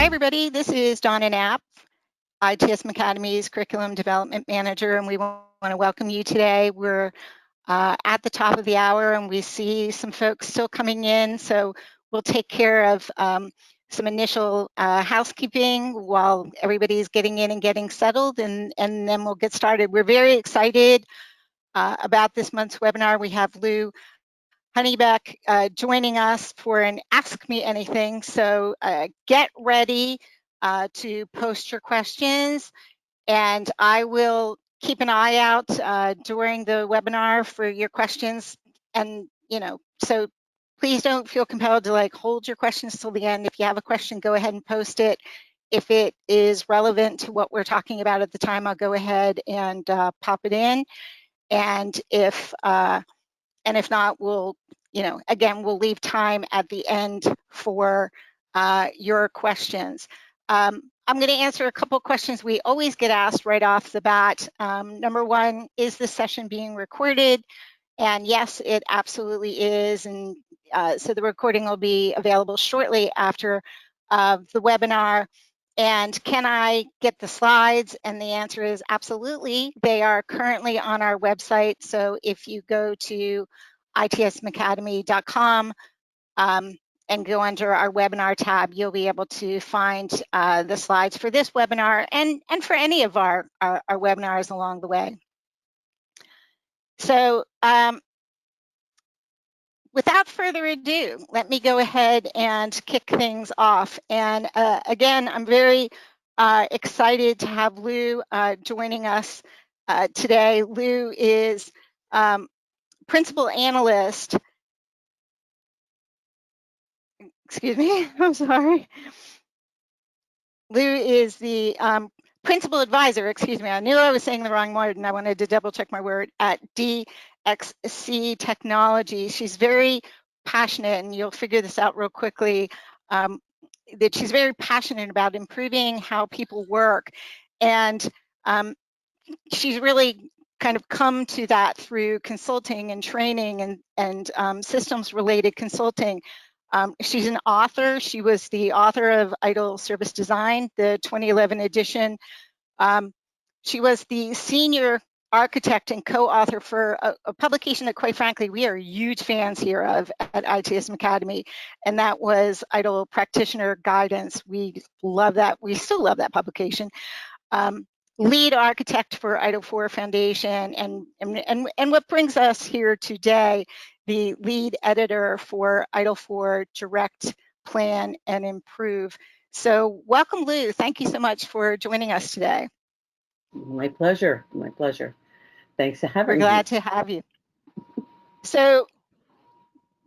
everybody, this is Donna Knapp, ITSM Academy's Curriculum Development Manager, and we want to welcome you today. We're at the top of the hour and we see some folks still coming in, so we'll take care of some initial housekeeping while everybody's getting in and getting settled, and then we'll get started. We're very excited about this month's webinar. We have Lou Hunnebeck joining us for an Ask Me Anything. So get ready to post your questions, and I will keep an eye out during the webinar for your questions. And, so please don't feel compelled to hold your questions till the end. If you have a question, go ahead and post it. If it is relevant to what we're talking about at the time, I'll go ahead and pop it in. And if not, we'll, again, we'll leave time at the end for your questions. I'm going to answer a couple questions we always get asked right off the bat. Number one, is this session being recorded? And yes, it absolutely is. And so the recording will be available shortly after the webinar. And can I get the slides? And the answer is absolutely. They are currently on our website. So if you go to itsmacademy.com and go under our webinar tab, you'll be able to find the slides for this webinar and for any of our webinars along the way. So without further ado, let me go ahead and kick things off. And again, I'm very excited to have Lou joining us today. Lou is principal analyst. Excuse me, I'm sorry. Lou is the principal advisor, excuse me, I knew I was saying the wrong word and I wanted to double check my word, at DXC Technology. She's very passionate, and you'll figure this out real quickly, that she's very passionate about improving how people work. And she's really kind of come to that through consulting and training and systems related consulting. She's an author. She was the author of ITIL Service Design, the 2011 edition. She was the senior architect and co-author for a publication that, quite frankly, we are huge fans here of at ITSM Academy, and that was ITIL Practitioner Guidance. We love that. We still love that publication. Lead architect for ITIL 4 Foundation, and what brings us here today, the lead editor for ITIL 4 Direct, Plan, and Improve. So welcome, Lou. Thank you so much for joining us today. My pleasure. My pleasure. Thanks for having me. We're glad to have you. So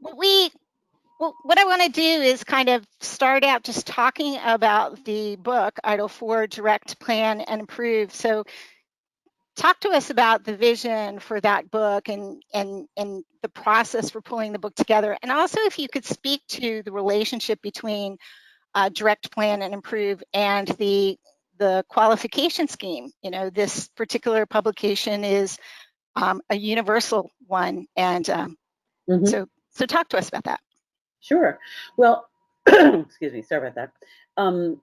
what I want to do is kind of start out just talking about the book, ITIL 4 Direct, Plan, and Improve. So talk to us about the vision for that book and the process for pulling the book together. And also, if you could speak to the relationship between Direct, Plan, and Improve and the qualification scheme. This particular publication is a universal one. And so talk to us about that. Sure. Well, excuse me, sorry about that.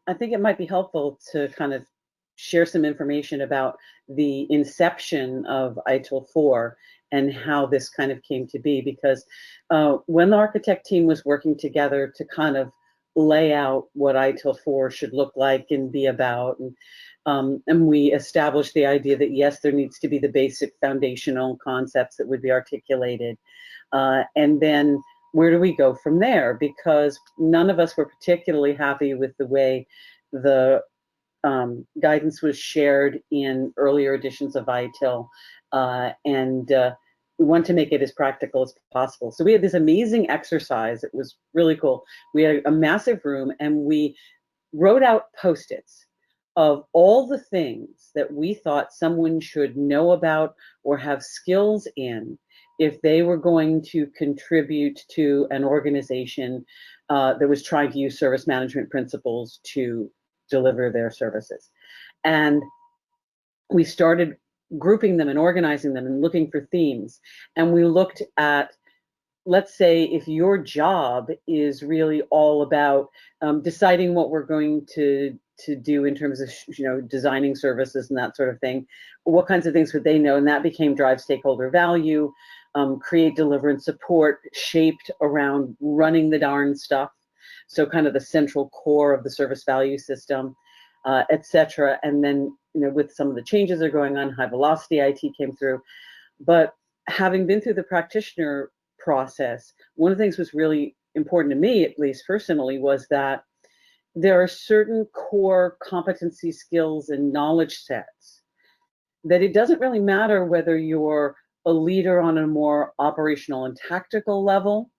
I think it might be helpful to kind of share some information about the inception of ITIL 4 and how this kind of came to be, because when the architect team was working together to kind of lay out what ITIL 4 should look like and be about, and we established the idea that yes, there needs to be the basic foundational concepts that would be articulated, and then where do we go from there? Because none of us were particularly happy with the way the guidance was shared in earlier editions of ITIL, and we want to make it as practical as possible. So we had this amazing exercise. It was really cool. We had a massive room and we wrote out Post-its of all the things that we thought someone should know about or have skills in if they were going to contribute to an organization that was trying to use service management principles to deliver their services. And we started grouping them and organizing them and looking for themes. And we looked at let's say if your job is really all about deciding what we're going to do in terms of designing services and that sort of thing, what kinds of things would they know? And that became drive stakeholder value, create, deliver, and support, shaped around running the darn stuff. So kind of the central core of the service value system, etc. And then with some of the changes that are going on, high velocity IT came through. But having been through the practitioner process, one of the things was really important to me, at least personally, was that there are certain core competency, skills, and knowledge sets that it doesn't really matter whether you're a leader on a more operational and tactical level,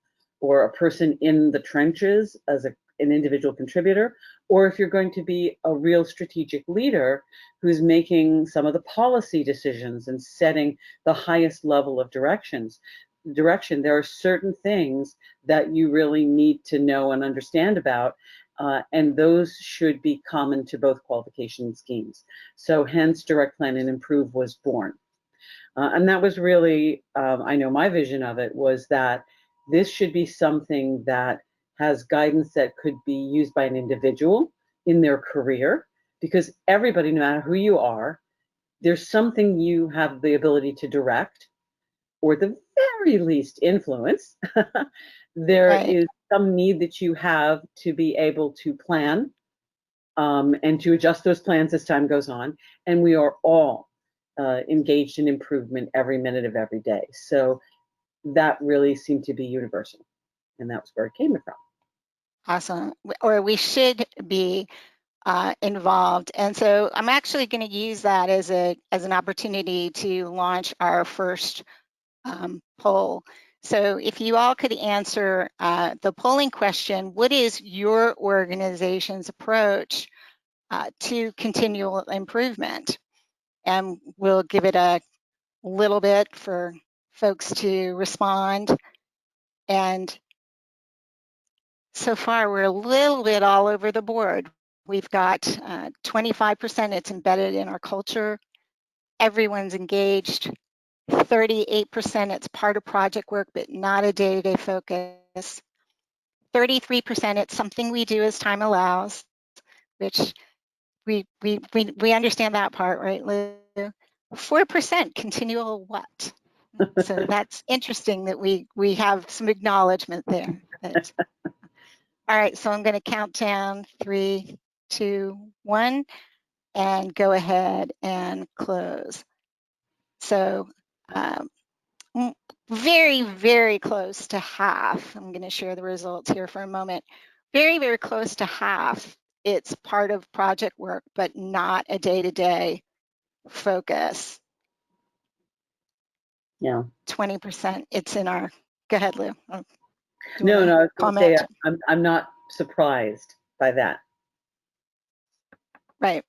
or a person in the trenches as an individual contributor, or if you're going to be a real strategic leader who's making some of the policy decisions and setting the highest level of direction. There are certain things that you really need to know and understand about, and those should be common to both qualification schemes. So hence Direct Plan and Improve was born. And that was really, I know my vision of it was that this should be something that has guidance that could be used by an individual in their career, because everybody, no matter who you are, there's something you have the ability to direct, or at the very least influence. There Right. is some need that you have to be able to plan, and to adjust those plans as time goes on. And we are all engaged in improvement every minute of every day. So that really seemed to be universal. And that was where it came from. Awesome. Or we should be involved. And so I'm actually going to use that as an opportunity to launch our first poll. So if you all could answer the polling question, what is your organization's approach to continual improvement? And we'll give it a little bit for folks to respond. And so far, we're a little bit all over the board. We've got 25%, it's embedded in our culture. Everyone's engaged. 38%, it's part of project work, but not a day-to-day focus. 33%, it's something we do as time allows, which we understand that part, right, Lou? 4%, continual what? So that's interesting that we have some acknowledgement there. But, all right, so I'm going to count down 3, 2, 1, and go ahead and close. So very, very close to half. I'm going to share the results here for a moment. Very, very close to half. It's part of project work, but not a day-to-day focus. Yeah. 20%, it's in our, go ahead, Lou. No, I was going to say, comment? I'm not surprised by that. Right.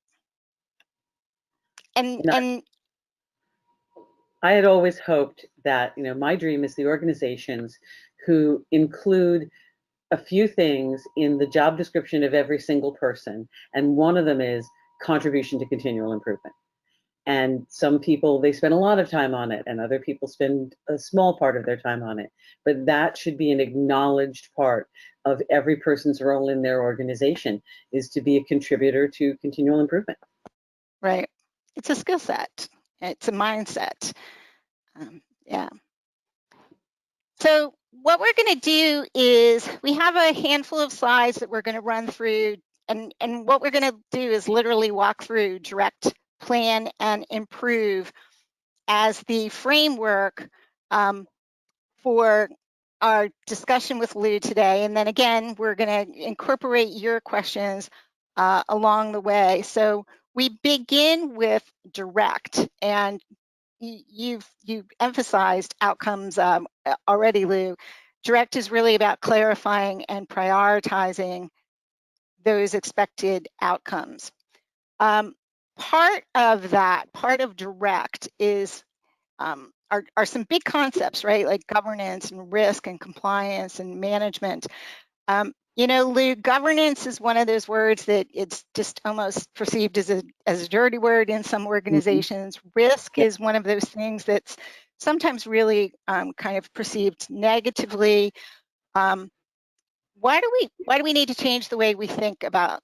And I had always hoped that, my dream is the organizations who include a few things in the job description of every single person. And one of them is contribution to continual improvement. And some people, they spend a lot of time on it, and other people spend a small part of their time on it. But that should be an acknowledged part of every person's role in their organization, is to be a contributor to continual improvement. Right. It's a skill set. It's a mindset. Yeah. So what we're going to do is we have a handful of slides that we're going to run through, and what we're going to do is literally walk through direct, plan, and improve as the framework for our discussion with Lou today. And then again, we're going to incorporate your questions along the way. So we begin with direct, and you've emphasized outcomes already, Lou. Direct is really about clarifying and prioritizing those expected outcomes. Part of direct is are some big concepts, right? Like governance and risk and compliance and management. Lou, governance is one of those words that it's just almost perceived as a dirty word in some organizations. Risk is one of those things that's sometimes really kind of perceived negatively. Why do we need to change the way we think about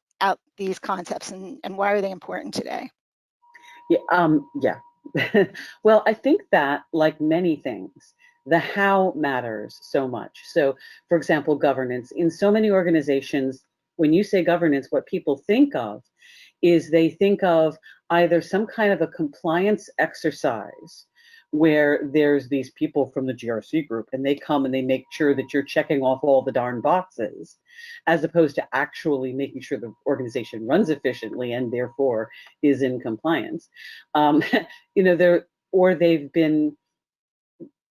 these concepts, and why are they important today? Yeah. Well, I think that, like many things, the how matters so much. So, for example, governance. In so many organizations, when you say governance, what people think of is they think of either some kind of a compliance exercise where there's these people from the GRC group and they come and they make sure that you're checking off all the darn boxes, as opposed to actually making sure the organization runs efficiently and therefore is in compliance. Um, they've been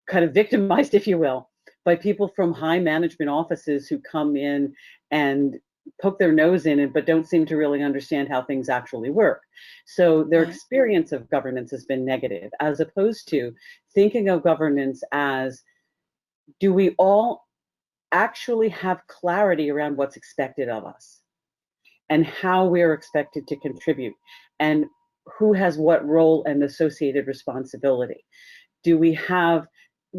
kind of victimized, if you will, by people from high management offices who come in and poke their nose in it, but don't seem to really understand how things actually work. So their Right. experience of governance has been negative, as opposed to thinking of governance as, do we all actually have clarity around what's expected of us and how we're expected to contribute and who has what role and associated responsibility? Do we have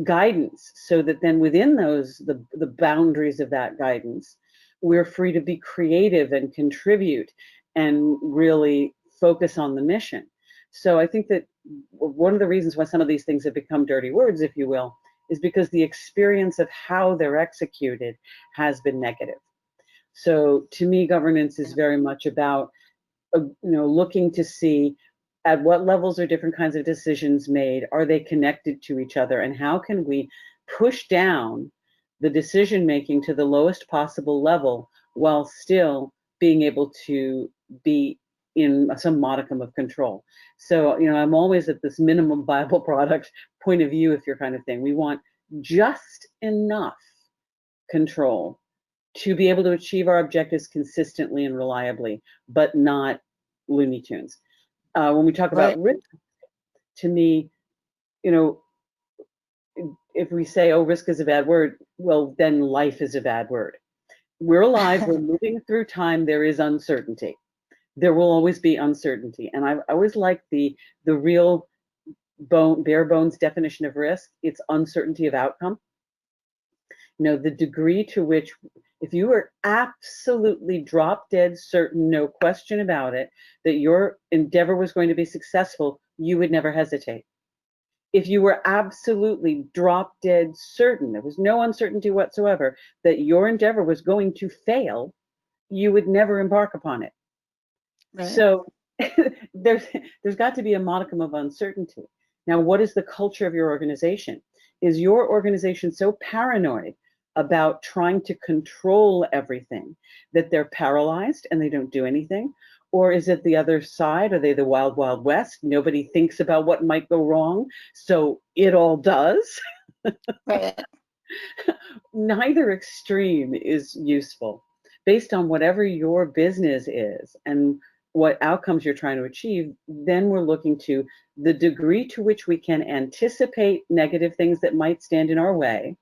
guidance so that then within the boundaries of that guidance, we're free to be creative and contribute and really focus on the mission? So I think that one of the reasons why some of these things have become dirty words, if you will, is because the experience of how they're executed has been negative. So to me, governance is very much about looking to see at what levels are different kinds of decisions made, are they connected to each other, and how can we push down the decision making to the lowest possible level while still being able to be in some modicum of control. So I'm always at this minimum viable product point of view, if you're kind of thing. We want just enough control to be able to achieve our objectives consistently and reliably, but not Looney Tunes. When we talk Right. about risk, to me, if we say, oh, risk is a bad word, well, then life is a bad word. We're alive, we're moving through time, there is uncertainty. There will always be uncertainty. And I always like the real bare bones definition of risk. It's uncertainty of outcome. The degree to which, if you were absolutely drop dead certain, no question about it, that your endeavor was going to be successful, you would never hesitate. If you were absolutely drop dead certain, there was no uncertainty whatsoever, that your endeavor was going to fail, you would never embark upon it. Right. So there's got to be a modicum of uncertainty. Now, what is the culture of your organization? Is your organization so paranoid about trying to control everything that they're paralyzed and they don't do anything? Or is it the other side? Are they the wild, wild west? Nobody thinks about what might go wrong, so it all does. Right. Neither extreme is useful. Based on whatever your business is and what outcomes you're trying to achieve, then we're looking to the degree to which we can anticipate negative things that might stand in our way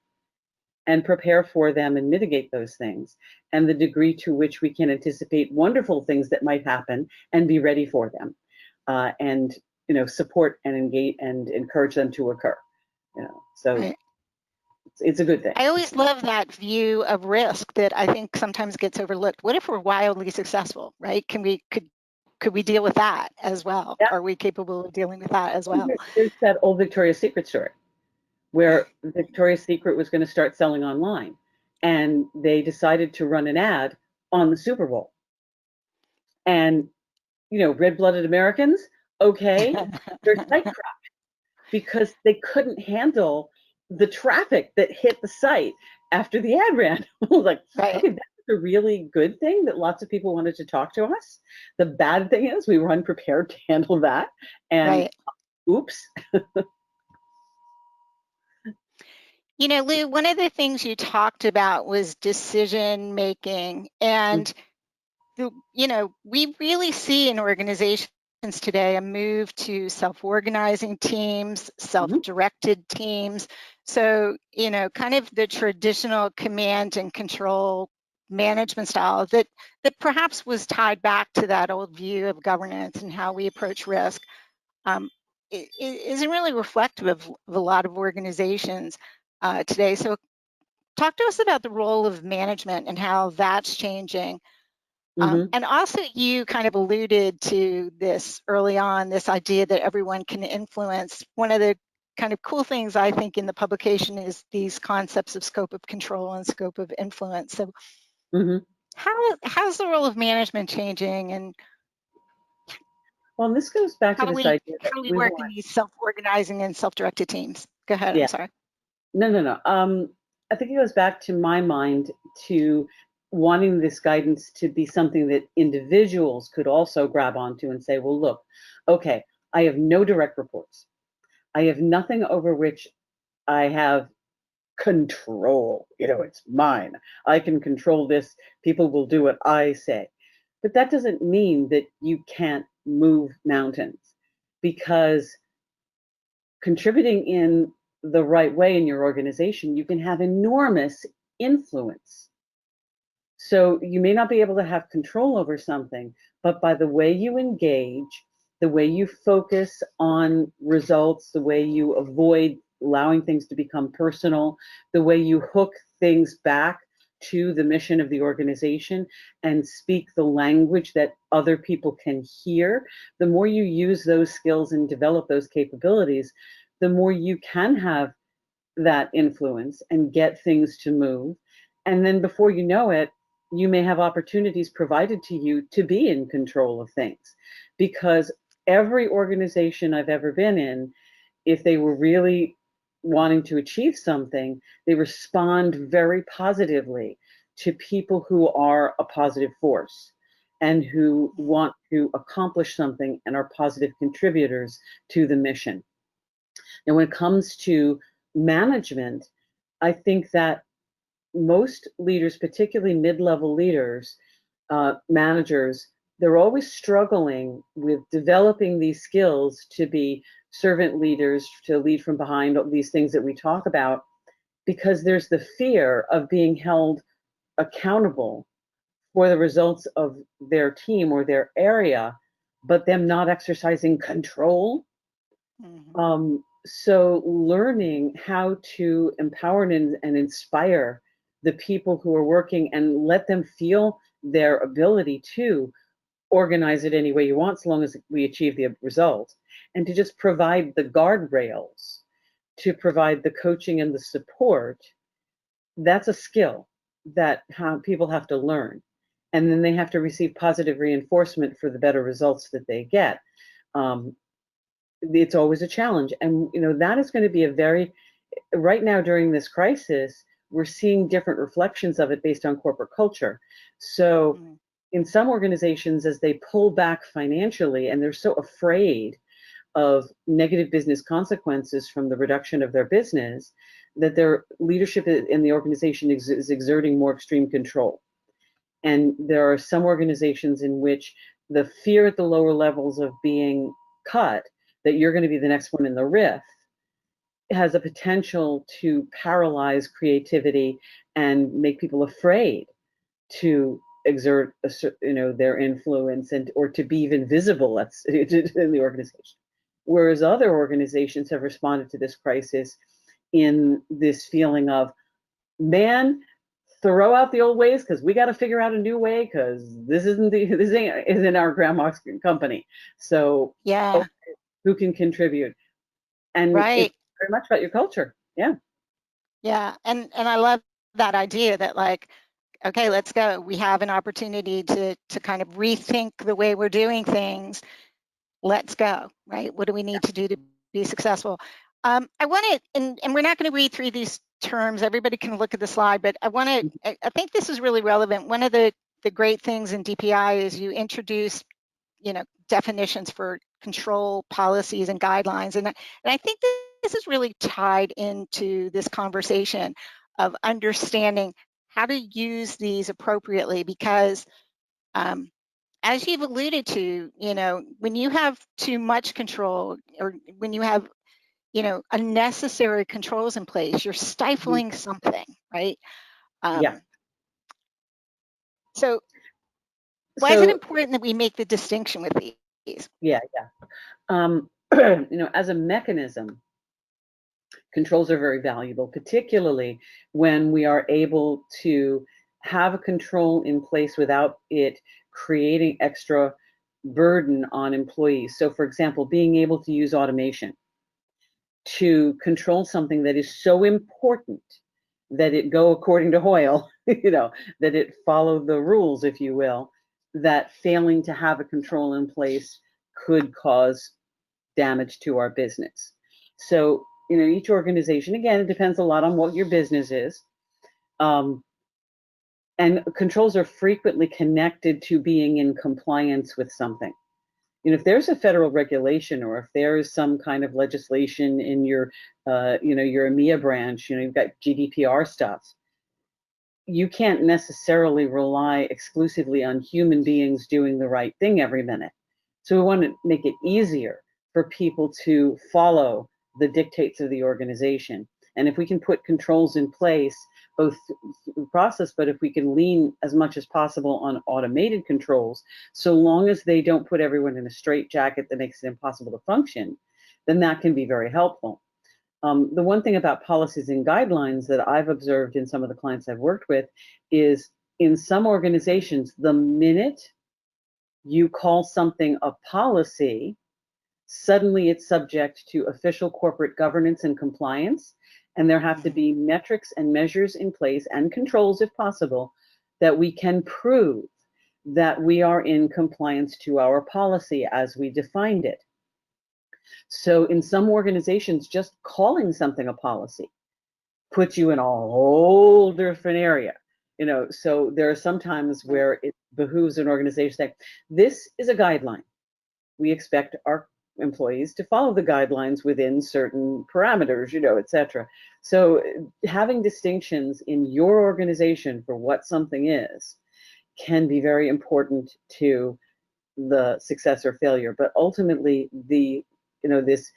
and prepare for them and mitigate those things, and the degree to which we can anticipate wonderful things that might happen and be ready for them, and support and engage and encourage them to occur. So Right. it's a good thing. I always love that view of risk that I think sometimes gets overlooked. What if we're wildly successful, right? Could we deal with that as well? Yeah. Are we capable of dealing with that as well? There's that old Victoria's Secret story where Victoria's Secret was going to start selling online, and they decided to run an ad on the Super Bowl. And red-blooded Americans, okay, their site crashed because they couldn't handle the traffic that hit the site after the ad ran. I was like, Right. okay, that's a really good thing that lots of people wanted to talk to us. The bad thing is we were unprepared to handle that, and Right. oops. Lou, one of the things you talked about was decision making. And, we really see in organizations today a move to self-organizing teams, self-directed teams. So, kind of the traditional command and control management style that perhaps was tied back to that old view of governance and how we approach risk. isn't really reflective of a lot of organizations today. So talk to us about the role of management and how that's changing. Mm-hmm. And also you kind of alluded to this early on, this idea that everyone can influence. One of the kind of cool things I think in the publication is these concepts of scope of control and scope of influence. So Mm-hmm. how's the role of management changing, and Well, and this goes back to this idea that how do we we work in want, these self-organizing and self-directed teams? Go ahead, I'm yeah, sorry. no. I think it goes back to my mind to wanting this guidance to be something that individuals could also grab onto and say, well, look, okay, I have no direct reports. I have nothing over which I have control. It's mine. I can control this. People will do what I say. But that doesn't mean that you can't move mountains, because contributing in the right way in your organization, you can have enormous influence. So you may not be able to have control over something, but by the way you engage, the way you focus on results, the way you avoid allowing things to become personal, the way you hook things back to the mission of the organization and speak the language that other people can hear, the more you use those skills and develop those capabilities, the more you can have that influence and get things to move. And then before you know it, you may have opportunities provided to you to be in control of things. Because every organization I've ever been in, if they were really wanting to achieve something, they respond very positively to people who are a positive force and who want to accomplish something and are positive contributors to the mission. And when it comes to management, I think that most leaders, particularly mid-level leaders, managers, they're always struggling with developing these skills to be servant leaders, to lead from behind, all these things that we talk about, because there's the fear of being held accountable for the results of their team or their area, but them not exercising control. Mhm. So learning how to empower and inspire the people who are working and let them feel their ability to organize it any way you want, so long as we achieve the result, and to just provide the guardrails, to provide the coaching and the support. That's a skill that people have to learn. And then they have to receive positive reinforcement for the better results that they get. Um, it's always a challenge. And, that is going to be right now during this crisis, we're seeing different reflections of it based on corporate culture. So Mm. in some organizations, as they pull back financially and they're so afraid of negative business consequences from the reduction of their business, that their leadership in the organization is exerting more extreme control. And there are some organizations in which the fear at the lower levels of being cut, that you're going to be the next one in the riff, has a potential to paralyze creativity and make people afraid to exert their influence, and or to be even visible in the organization. Whereas other organizations have responded to this crisis in this feeling of, man, throw out the old ways, because we got to figure out a new way, because isn't our grandma's company. So Yeah, okay, who can contribute? And right. it's very much about your culture. Yeah. Yeah, and I love that idea that, like, okay, let's go. We have an opportunity to kind of rethink the way we're doing things. Let's go, right? What do we need to do to be successful? I want to, and we're not going to read through these terms. Everybody can look at the slide, but I think this is really relevant. One of the great things in DPI is you introduce, definitions for control policies and guidelines, and I think this is really tied into this conversation of understanding how to use these appropriately, because as you've alluded to, when you have too much control, or when you have, unnecessary controls in place, you're Mhm. stifling something, right? Yeah. Um, so why is it So important that we make the distinction with these? yeah. as a mechanism, controls are very valuable, particularly when we are able to have a control in place without it creating extra burden on employees. So, for example, being able to use automation to control something that is so important that it go according to Hoyle, that it follow the rules, if you will, that failing to have a control in place could cause damage to our business. So, each organization, again, it depends a lot on what your business is. And controls are frequently connected to being in compliance with something. If there's a federal regulation, or if there is some kind of legislation in your, your EMEA branch, you've got GDPR stuff, you can't necessarily rely exclusively on human beings doing the right thing every minute. So we want to make it easier for people to follow the dictates of the organization. And if we can put controls in place, both through process, but if we can lean as much as possible on automated controls, so long as they don't put everyone in a straitjacket that makes it impossible to function, then that can be very helpful. The one thing about policies and guidelines that I've observed in some of the clients I've worked with is, in some organizations, the minute you call something a policy, suddenly it's subject to official corporate governance and compliance, and there have to be metrics and measures in place, and controls if possible, that we can prove that we are in compliance to our policy as we defined it. So in some organizations, just calling something a policy puts you in a whole different area. So there are some times where it behooves an organization to say, this is a guideline. We expect our employees to follow the guidelines within certain parameters, et cetera. So having distinctions in your organization for what something is can be very important to the success or failure. But ultimately, this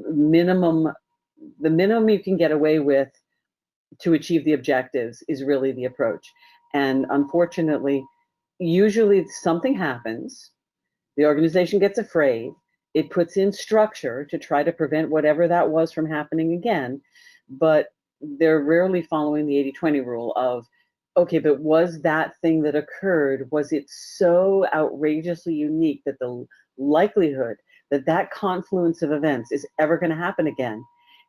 minimum, the minimum you can get away with to achieve the objectives is really the approach. And unfortunately, usually something happens, the organization gets afraid, it puts in structure to try to prevent whatever that was from happening again, but they're rarely following the 80-20 rule of, okay, but was that thing that occurred, was it so outrageously unique that the likelihood that that confluence of events is ever going to happen again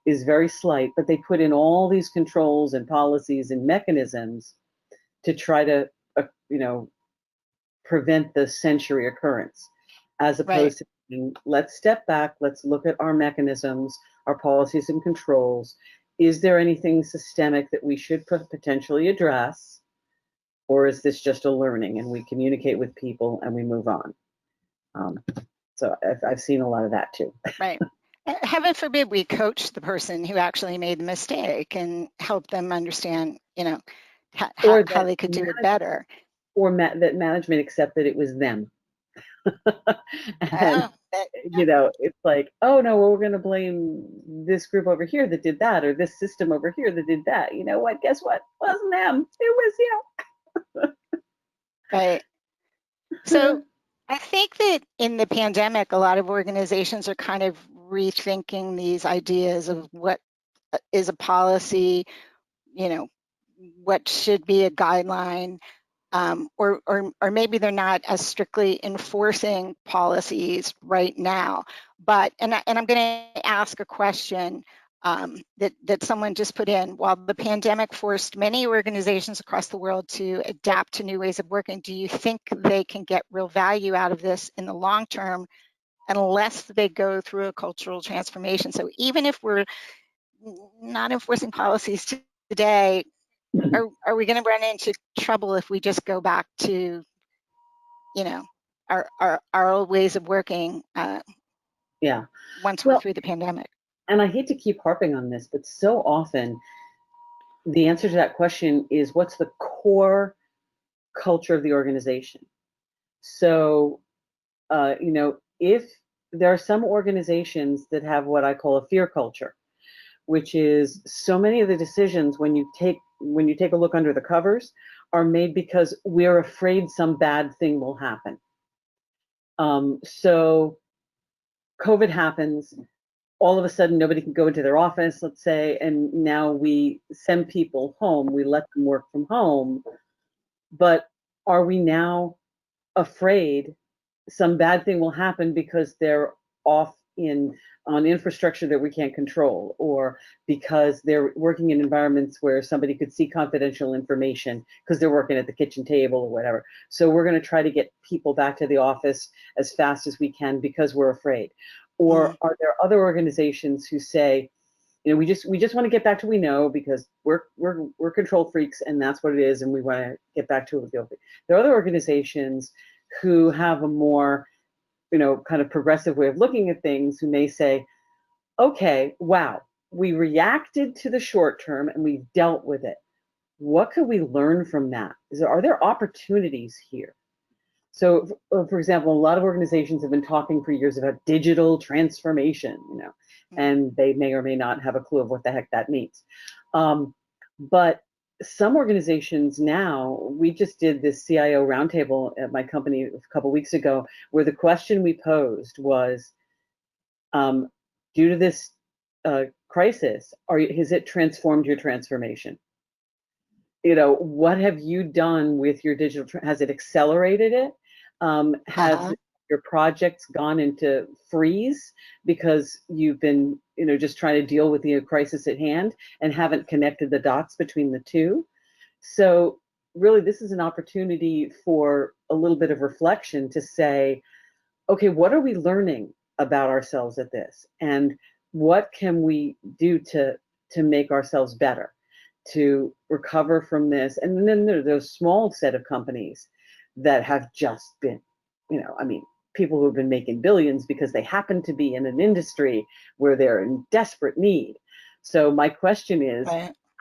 is very slight, but they put in all these controls and policies and mechanisms to try to, prevent the century occurrence, as opposed to saying, let's step back, let's look at our mechanisms, our policies and controls. Is there anything systemic that we should potentially address, or is this just a learning and we communicate with people and we move on? So I've seen a lot of that too. Right. Heaven forbid we coach the person who actually made the mistake and help them understand, how they could do it better. Or that management accept that it was them. And, it's like, oh no, well, we're going to blame this group over here that did that, or this system over here that did that. You know what? Guess what? It wasn't them. It was you. Right. So I think that in the pandemic, a lot of organizations are kind of rethinking these ideas of what is a policy, what should be a guideline, or maybe they're not as strictly enforcing policies right now. But and I'm going to ask a question that someone just put in. While the pandemic forced many organizations across the world to adapt to new ways of working, do you think they can get real value out of this in the long term unless they go through a cultural transformation? So even if we're not enforcing policies today, are we going to run into trouble if we just go back to, our old ways of working? Yeah. Once we're through the pandemic. And I hate to keep harping on this, but so often the answer to that question is, what's the core culture of the organization? So, if there are some organizations that have what I call a fear culture, which is so many of the decisions when you take a look under the covers are made because we're afraid some bad thing will happen. So COVID happens, all of a sudden nobody can go into their office, let's say, and now we send people home, we let them work from home, but are we now afraid some bad thing will happen because they're off on infrastructure that we can't control, or because they're working in environments where somebody could see confidential information because they're working at the kitchen table or whatever. So we're going to try to get people back to the office as fast as we can because we're afraid. Or are there other organizations who say, you know, we just want to get back to what we know because we're control freaks and that's what it is, and we want to get back to it. There are other organizations who have a more, you know, kind of progressive way of looking at things, who may say, okay, wow, we reacted to the short term and we dealt with it. What could we learn from that? Are there opportunities here? So, for example, a lot of organizations have been talking for years about digital transformation, you know, and they may or may not have a clue of what the heck that means. But some organizations now, we just did this CIO roundtable at my company a couple weeks ago, where the question we posed was, due to this crisis, has it transformed your transformation? You know, what have you done with your digital? Has it accelerated it? Has your projects gone into freeze because you've been, you know, just trying to deal with the crisis at hand and haven't connected the dots between the two? So really, this is an opportunity for a little bit of reflection to say, okay, what are we learning about ourselves at this? And what can we do to make ourselves better, to recover from this? And then there are those small set of companies that have just been, you know, I mean, people who have been making billions because they happen to be in an industry where they're in desperate need. So my question is,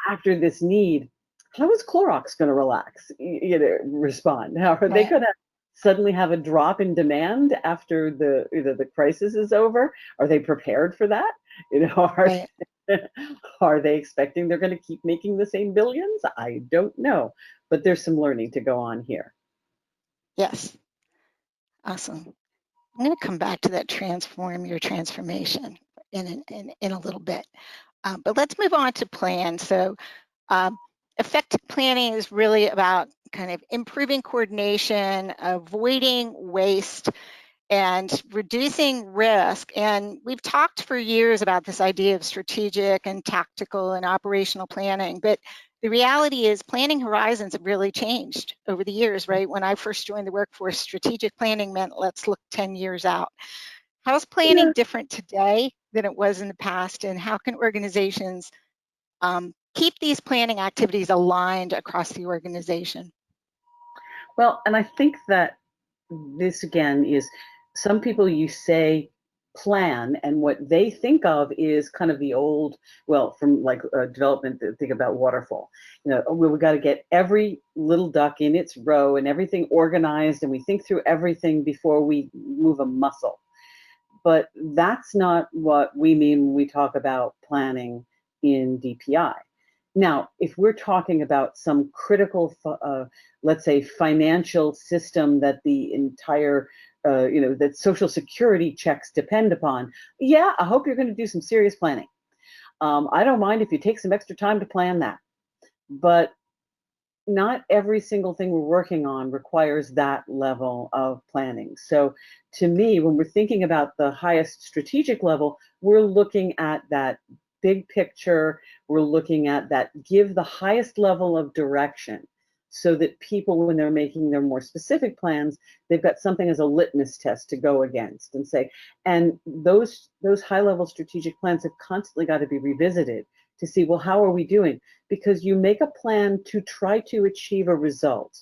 after this need, how is Clorox going to respond? How are they going to suddenly have a drop in demand after the crisis is over? Are they prepared for that? You know, are they expecting they're going to keep making the same billions? I don't know, but there's some learning to go on here. Yes. Awesome. I'm going to come back to that transform your transformation in a little bit. But let's move on to plan. So effective planning is really about kind of improving coordination, avoiding waste, and reducing risk. And we've talked for years about this idea of strategic and tactical and operational planning, but the reality is planning horizons have really changed over the years, right? When I first joined the workforce, strategic planning meant let's look 10 years out. How's planning different today than it was in the past? And how can organizations keep these planning activities aligned across the organization? Well, and I think that this again is, some people, you say plan, and what they think of is kind of the old, well, from like development, think about waterfall. You know, we've got to get every little duck in its row and everything organized, and we think through everything before we move a muscle. But that's not what we mean when we talk about planning in DPI. Now, if we're talking about some critical, let's say, financial system that the entire, you know, that Social Security checks depend upon, yeah, I hope you're going to do some serious planning. I don't mind if you take some extra time to plan that. But not every single thing we're working on requires that level of planning. So to me, when we're thinking about the highest strategic level, we're looking at that big picture. We're looking at that, give the highest level of direction so that people, when they're making their more specific plans, they've got something as a litmus test to go against and say, and those high level strategic plans have constantly got to be revisited to see, well, how are we doing? Because you make a plan to try to achieve a result.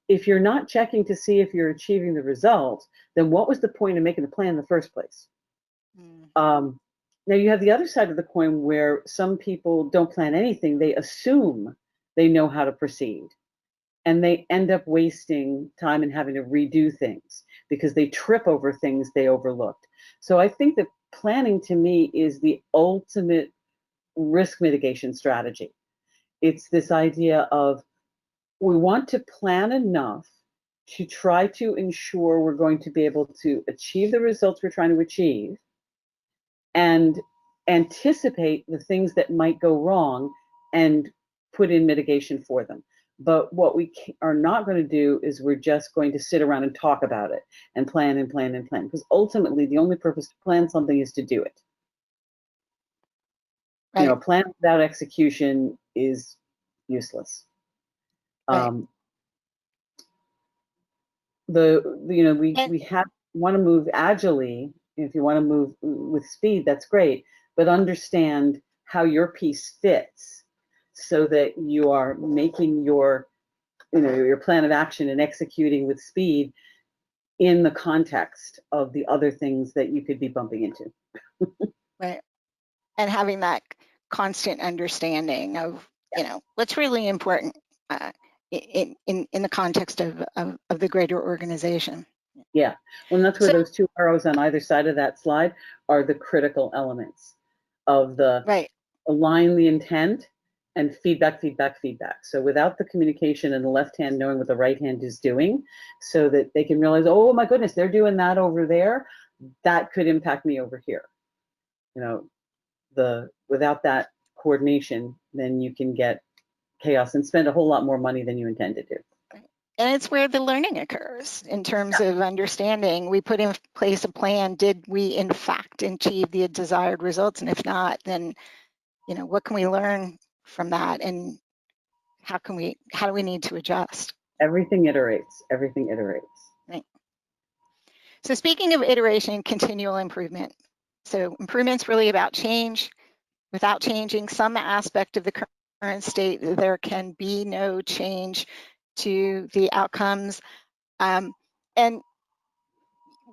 If you're not checking to see if you're achieving the result, then what was the point of making the plan in the first place? Now you have the other side of the coin where some people don't plan anything. They assume they know how to proceed, and they end up wasting time and having to redo things because they trip over things they overlooked. So I think that planning, to me, is the ultimate risk mitigation strategy. It's this idea of, we want to plan enough to try to ensure we're going to be able to achieve the results we're trying to achieve and anticipate the things that might go wrong and put in mitigation for them. But what we are not going to do is we're just going to sit around and talk about it and plan and plan and plan, because ultimately the only purpose to plan something is to do it. Right. You know, plan without execution is useless. Right. We want to move agilely. If you want to move with speed, that's great, but understand how your piece fits so that you are making your plan of action and executing with speed in the context of the other things that you could be bumping into. Right. And having that constant understanding of, what's really important in the context of the greater organization. Yeah, well, and that's where So, those two arrows on either side of that slide are the critical elements of the right. align the intent and feedback, feedback, feedback. So without the communication and the left hand knowing what the right hand is doing, so that they can realize, oh my goodness, they're doing that over there, that could impact me over here. Without that coordination, then you can get chaos and spend a whole lot more money than you intended to. And it's where the learning occurs in terms of understanding. We put in place a plan. Did we in fact achieve the desired results? And if not, then, what can we learn from that? And how do we need to adjust? Everything iterates. Right. So speaking of iteration, continual improvement. So improvement's really about change. Without changing some aspect of the current state, there can be no change to the outcomes. And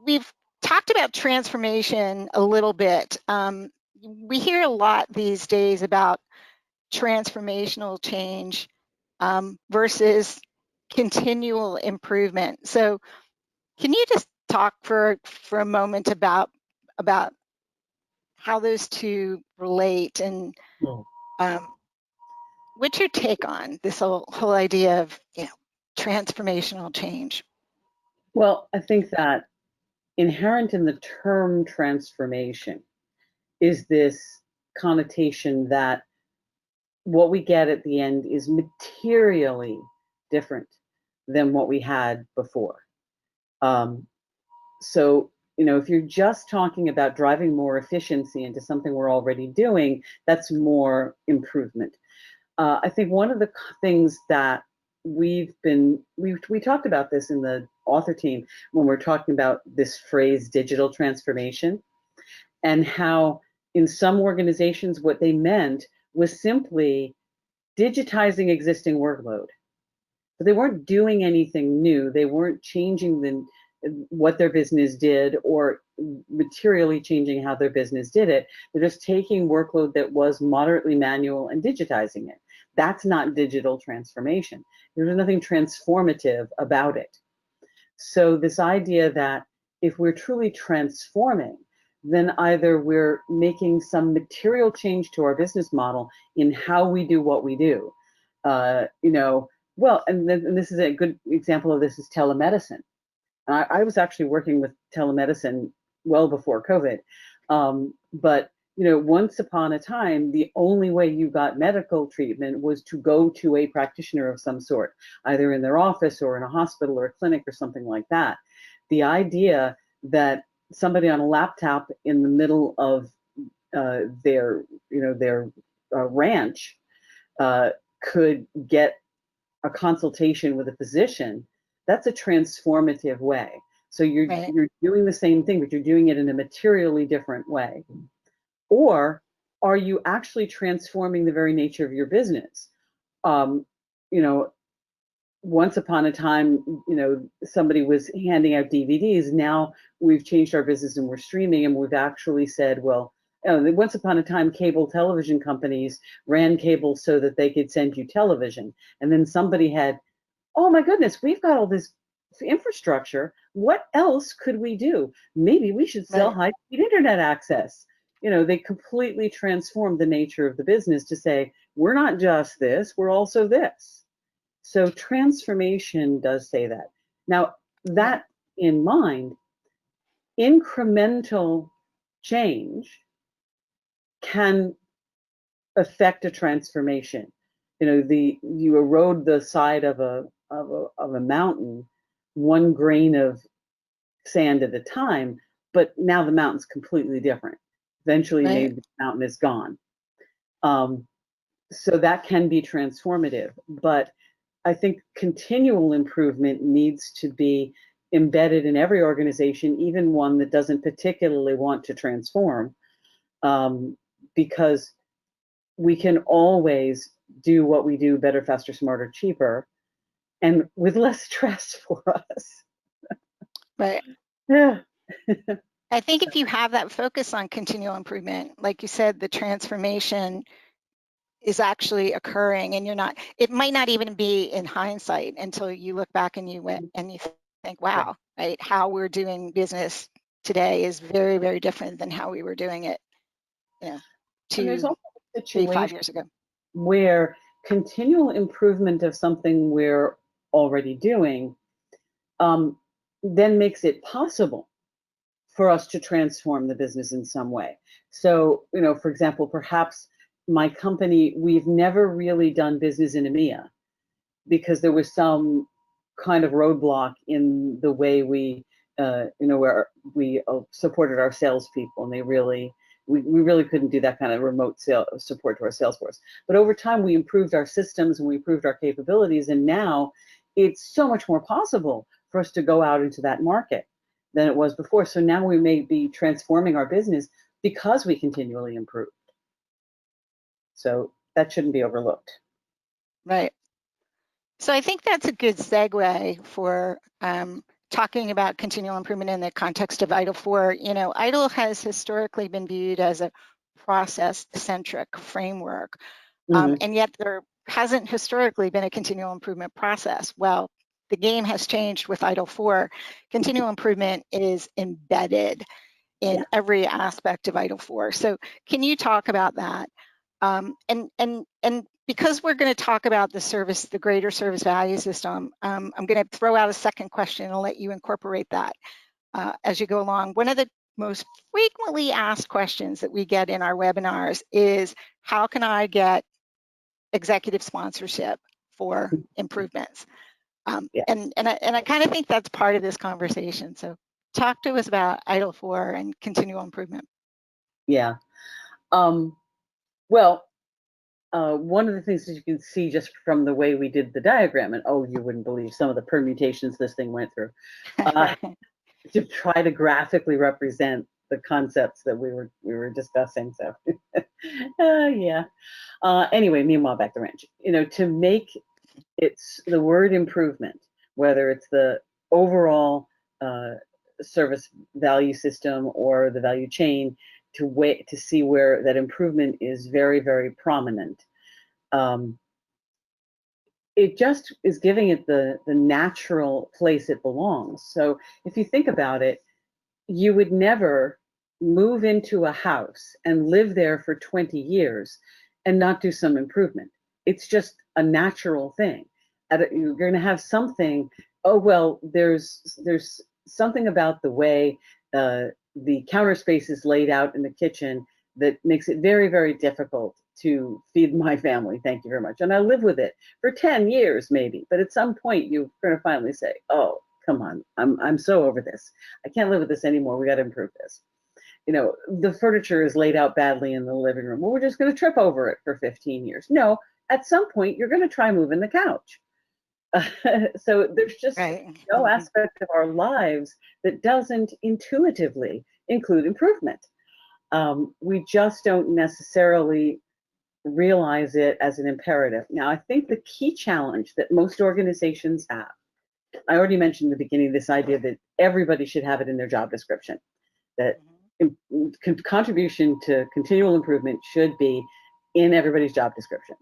we've talked about transformation a little bit. We hear a lot these days about transformational change versus continual improvement. So can you just talk for a moment about how those two relate, and what's your take on this whole idea of transformational change? Well, I think that inherent in the term transformation is this connotation that what we get at the end is materially different than what we had before. So, if you're just talking about driving more efficiency into something we're already doing, that's more improvement. I think one of the things that we talked about this in the author team when we're talking about this phrase digital transformation, and how in some organizations what they meant was simply digitizing existing workload. But they weren't doing anything new. They weren't changing what their business did or materially changing how their business did it. They're just taking workload that was moderately manual and digitizing it. That's not digital transformation. There's nothing transformative about it. So this idea that if we're truly transforming, then either we're making some material change to our business model in how we do what we do. And this is a good example of this is telemedicine. I was actually working with telemedicine well before COVID. But once upon a time, the only way you got medical treatment was to go to a practitioner of some sort, either in their office or in a hospital or a clinic or something like that. The idea that somebody on a laptop in the middle of their ranch could get a consultation with a physician, that's a transformative way. So you're doing the same thing, but you're doing it in a materially different way. Or are you actually transforming the very nature of your business? Once upon a time, somebody was handing out DVDs. Now we've changed our business and we're streaming, and we've actually said, well, once upon a time, cable television companies ran cable so that they could send you television. And then somebody had, oh my goodness, we've got all this infrastructure. What else could we do? Maybe we should sell high-speed internet access. They completely transformed the nature of the business to say, we're not just this, we're also this. So transformation does say that. Now, that in mind, incremental change can affect a transformation. You know, you erode the side of a mountain, one grain of sand at a time, but now the mountain's completely different. Eventually, Right. maybe the mountain is gone. So that can be transformative, but I think continual improvement needs to be embedded in every organization, even one that doesn't particularly want to transform, because we can always do what we do better, faster, smarter, cheaper, and with less stress for us. Right. Yeah. I think if you have that focus on continual improvement, like you said, the transformation is actually occurring, and it might not even be in hindsight until you look back and you think, wow, right, how we're doing business today is very, very different than how we were doing it, you know, And there's 2, also a 3, 5 situation years ago. where continual improvement of something we're already doing then makes it possible for us to transform the business in some way. So, you know, for example, perhaps my company, we've never really done business in EMEA because there was some kind of roadblock in the way we, where we supported our salespeople, and we really couldn't do that kind of remote support to our sales force. But over time, we improved our systems and we improved our capabilities, and now it's so much more possible for us to go out into that market than it was before. So now we may be transforming our business because we continually improve. So that shouldn't be overlooked. Right. So I think that's a good segue for talking about continual improvement in the context of ITIL 4. You know, ITIL has historically been viewed as a process-centric framework, and yet there hasn't historically been a continual improvement process. Well, the game has changed with ITIL 4. Continual improvement is embedded in every aspect of ITIL 4. So can you talk about that? And because we're going to talk about the greater service value system, I'm going to throw out a second question and I'll let you incorporate that as you go along. One of the most frequently asked questions that we get in our webinars is, how can I get executive sponsorship for improvements? And I kind of think that's part of this conversation. So talk to us about ITIL 4 and continual improvement. Yeah. Well, one of the things that you can see just from the way we did the diagram, and oh, you wouldn't believe some of the permutations this thing went through, to try to graphically represent the concepts that we were discussing. So, yeah. Anyway, meanwhile, back to ranch. You know, to make it's the word improvement, whether it's the overall service value system or the value chain, to see where that improvement is very, very prominent. It just is giving it the natural place it belongs. So if you think about it, you would never move into a house and live there for 20 years and not do some improvement. It's just a natural thing. You're going to have something. Oh well, there's something about the way the counter space is laid out in the kitchen that makes it very, very difficult to feed my family. Thank you very much. And I live with it for 10 years maybe, but at some point you're going to finally say, oh, come on, I'm so over this. I can't live with this anymore. We got to improve this. You know, the furniture is laid out badly in the living room. Well, we're just going to trip over it for 15 years. No, at some point you're going to try moving the couch. So there's just no aspect of our lives that doesn't intuitively include improvement. We just don't necessarily realize it as an imperative. Now, I think the key challenge that most organizations have, I already mentioned in the beginning this idea that everybody should have it in their job description, that contribution to continual improvement should be in everybody's job description,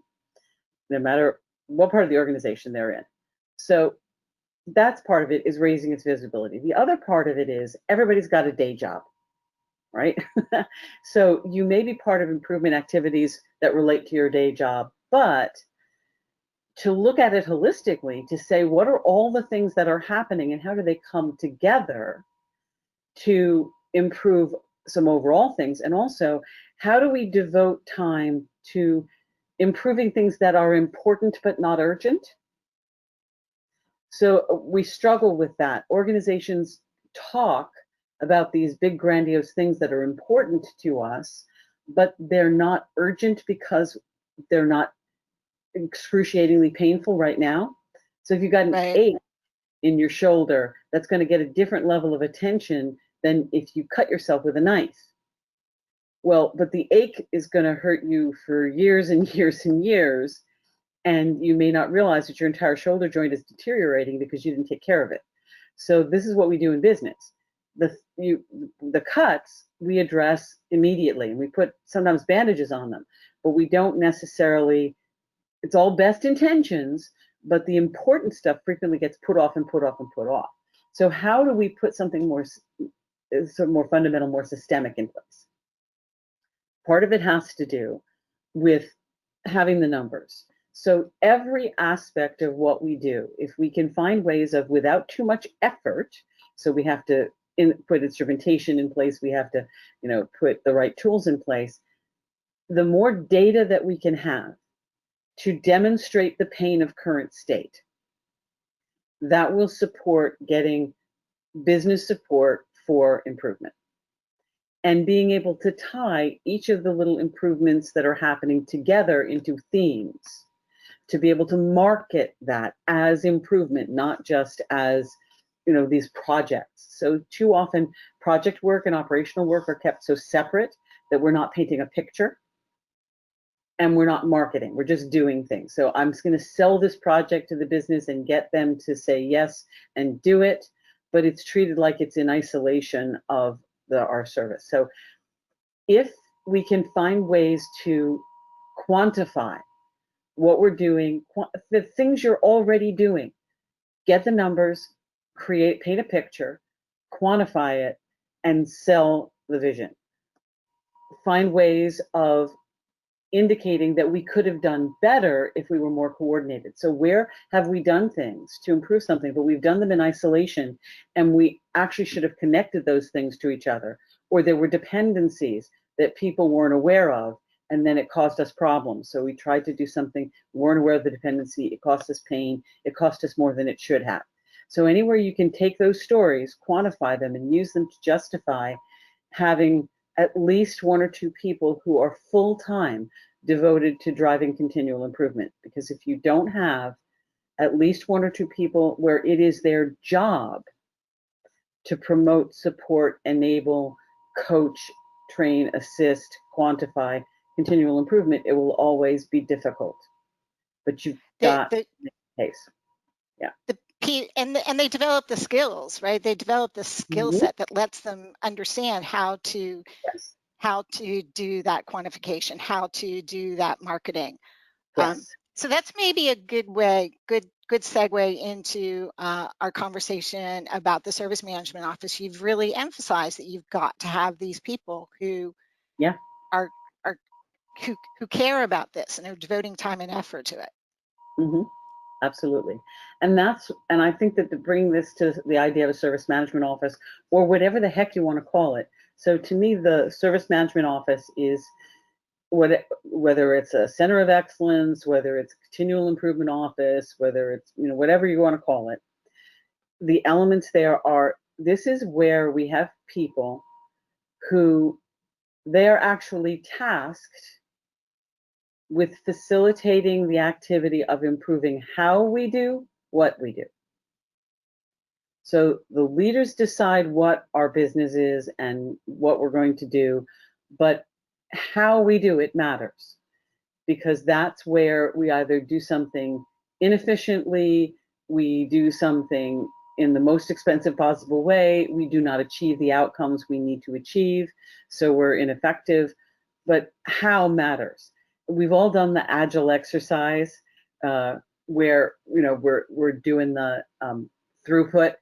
no matter what part of the organization they're in. So that's part of it, is raising its visibility. The other part of it is everybody's got a day job, right? So you may be part of improvement activities that relate to your day job, but to look at it holistically, to say, what are all the things that are happening and how do they come together to improve some overall things? And also, how do we devote time to improving things that are important but not urgent? So we struggle with that. Organizations talk about these big grandiose things that are important to us, but they're not urgent because they're not excruciatingly painful right now. So if you've got an Right. ache in your shoulder, that's going to get a different level of attention than if you cut yourself with a knife. Well, but the ache is going to hurt you for years and years and years, and you may not realize that your entire shoulder joint is deteriorating because you didn't take care of it. So this is what we do in business. The cuts we address immediately, and we put sometimes bandages on them, but we don't necessarily. It's all best intentions, but the important stuff frequently gets put off and put off and put off. So how do we put something more fundamental, more systemic in place? Part of it has to do with having the numbers. So every aspect of what we do, if we can find ways of, without too much effort, so we have to put instrumentation in place, we have to, put the right tools in place, the more data that we can have to demonstrate the pain of current state, that will support getting business support for improvement. And being able to tie each of the little improvements that are happening together into themes, to be able to market that as improvement, not just as these projects. So too often project work and operational work are kept so separate that we're not painting a picture and we're not marketing, we're just doing things. So I'm just going to sell this project to the business and get them to say yes and do it, but it's treated like it's in isolation of our service. So if we can find ways to quantify what we're doing, the things you're already doing, get the numbers, paint a picture, quantify it, and sell the vision. Find ways of indicating that we could have done better if we were more coordinated. So where have we done things to improve something, but we've done them in isolation, and we actually should have connected those things to each other, or there were dependencies that people weren't aware of, and then it caused us problems. So we tried to do something, weren't aware of the dependency, it cost us pain, it cost us more than it should have. So anywhere you can take those stories, quantify them, and use them to justify having at least one or two people who are full-time devoted to driving continual improvement. Because if you don't have at least one or two people where it is their job to promote, support, enable, coach, train, assist, quantify continual improvement, it will always be difficult. But you've got to make a case. Yeah. And they develop the skills, right? They develop the skill set that lets them understand how to do that quantification, how to do that marketing. Yes. So that's maybe a good segue into our conversation about the Service Management Office. You've really emphasized that you've got to have these people who are who care about this and are devoting time and effort to it. Mm-hmm. Absolutely. And I think that to bring this to the idea of a service management office, or whatever the heck you want to call it. So to me, the service management office is whether it's a center of excellence, whether it's a continual improvement office, whether it's, whatever you want to call it, the elements there are, this is where we have people who they're actually tasked with facilitating the activity of improving how we do what we do. So the leaders decide what our business is and what we're going to do, but how we do it matters, because that's where we either do something inefficiently, we do something in the most expensive possible way, we do not achieve the outcomes we need to achieve, so we're ineffective, but how matters. We've all done the agile exercise where we're doing the throughput.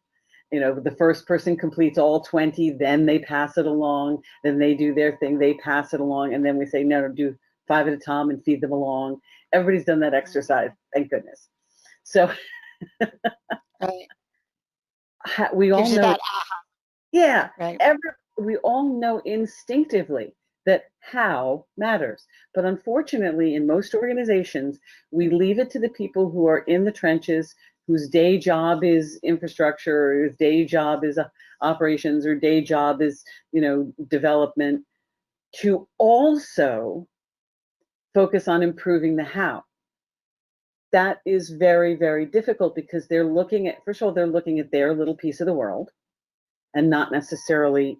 The first person completes all 20, then they pass it along, then they do their thing, they pass it along, and then we say, no, do 5 at a time and feed them along. Everybody's done that exercise. thank goodness. So Right. we all Gives you know, that yeah, right. we all know instinctively that how matters. But unfortunately, in most organizations, we leave it to the people who are in the trenches, whose day job is infrastructure, or whose day job is operations, or day job is, development, to also focus on improving the how. That is very, very difficult because they're looking at, first of all, they're looking at their little piece of the world and not necessarily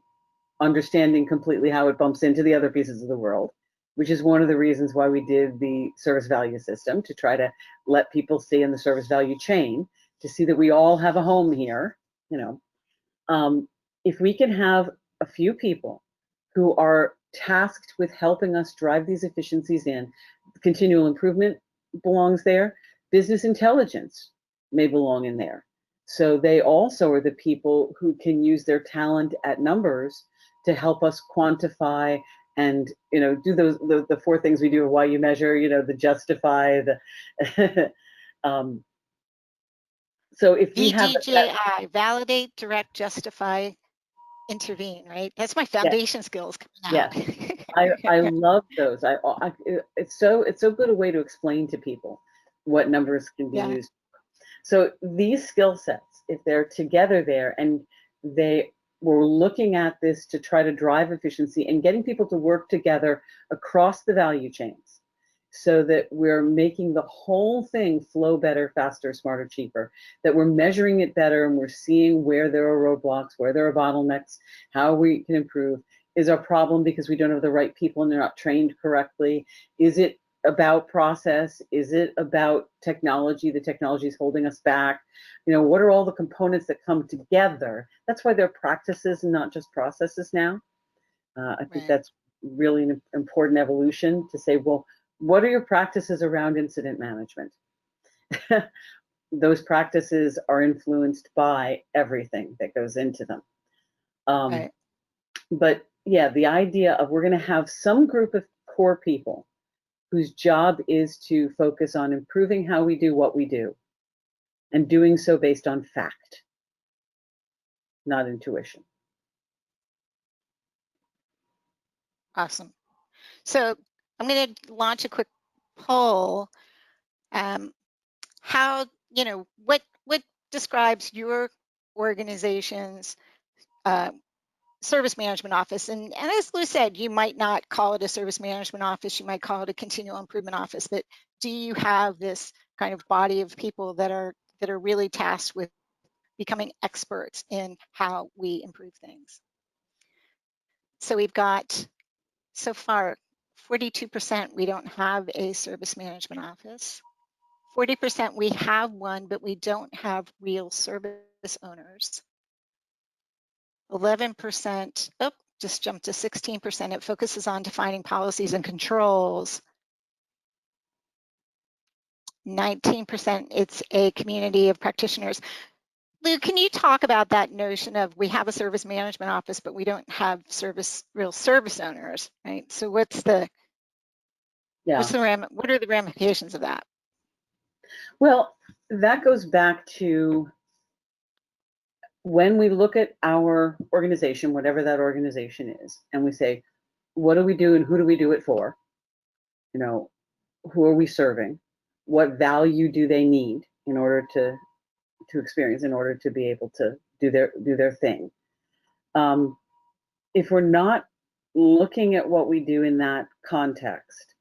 understanding completely how it bumps into the other pieces of the world, which is one of the reasons why we did the service value system, to try to let people see in the service value chain, to see that we all have a home here. If we can have a few people who are tasked with helping us drive these efficiencies in, continual improvement belongs there, business intelligence may belong in there. So they also are the people who can use their talent at numbers to help us quantify and do the four things we do of why you measure, the justify, the so if we have that, VDJI, validate, direct, justify, intervene, right? That's my yeah, foundation skills coming yeah, out. I love those. It's so good a way to explain to people what numbers can be Yeah, used. So these skill sets, if they're together there, and they were looking at this to try to drive efficiency and getting people to work together across the value chains, so that we're making the whole thing flow better, faster, smarter, cheaper, that we're measuring it better and we're seeing where there are roadblocks, where there are bottlenecks, how we can improve. Is our problem because we don't have the right people and they're not trained correctly? Is it about process? Is it about technology? The technology is holding us back. What are all the components that come together? That's why they're practices and not just processes now. I think right, that's really an important evolution, to say, well, what are your practices around incident management? Those practices are influenced by everything that goes into them. right. But yeah, the idea of, we're going to have some group of core people whose job is to focus on improving how we do what we do, and doing so based on fact, not intuition. Awesome. So I'm going to launch a quick poll. How, what describes your organization's service management office? And as Lou said, you might not call it a service management office, you might call it a continual improvement office, but do you have this kind of body of people that are really tasked with becoming experts in how we improve things? So we've got, so far, 42% we don't have a service management office. 40% we have one, but we don't have real service owners. 11%, just jumped to 16%. It focuses on defining policies and controls. 19%, it's a community of practitioners. Lou, can you talk about that notion of, we have a service management office, but we don't have real service owners, right? So what are the ramifications of that? Well, that goes back to, when we look at our organization, whatever that organization is, and we say, what do we do and who do we do it for? Who are we serving? What value do they need in order to experience, in order to be able to do their thing? If we're not looking at what we do in that context,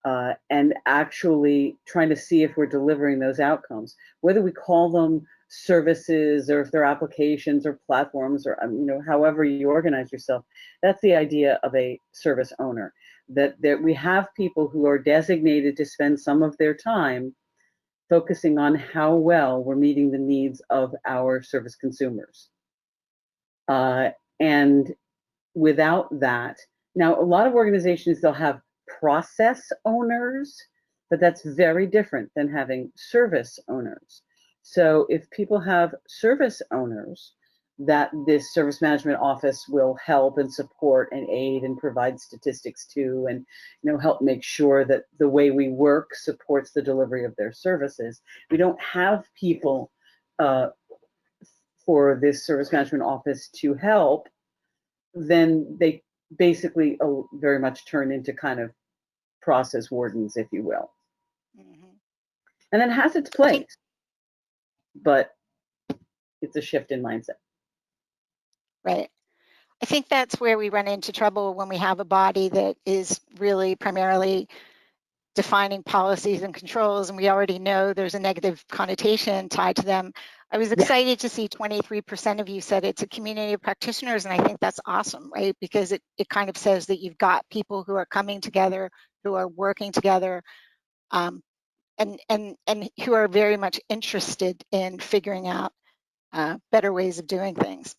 and actually trying to see if we're delivering those outcomes, whether we call them services or if they're applications or platforms, or however you organize yourself, that's the idea of a service owner. That we have people who are designated to spend some of their time focusing on how well we're meeting the needs of our service consumers. And without that, now a lot of organizations, they'll have process owners, but that's very different than having service owners. So if people have service owners, that this service management office will help and support and aid and provide statistics to, and help make sure that the way we work supports the delivery of their services. We don't have people for this service management office to help, then they basically very much turn into kind of process wardens, if you will. Mm-hmm. And that has its place, but it's a shift in mindset. Right. I think that's where we run into trouble when we have a body that is really primarily defining policies and controls, and we already know there's a negative connotation tied to them. I was excited to see 23% of you said it's a community of practitioners, and I think that's awesome, right? Because it kind of says that you've got people who are coming together, who are working together, and who are very much interested in figuring out better ways of doing things.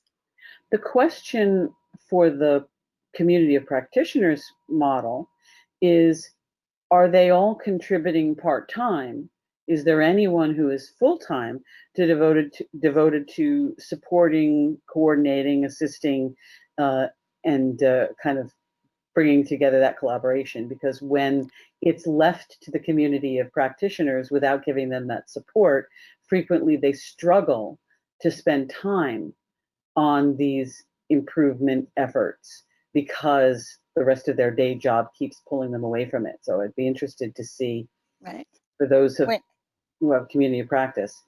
The question for the community of practitioners model is, are they all contributing part-time? Is there anyone who is full-time devoted to supporting, coordinating, assisting, and kind of bringing together that collaboration? Because when it's left to the community of practitioners without giving them that support, frequently they struggle to spend time on these improvement efforts because the rest of their day job keeps pulling them away from it. So I'd be interested to see, right, for those who have community of practice.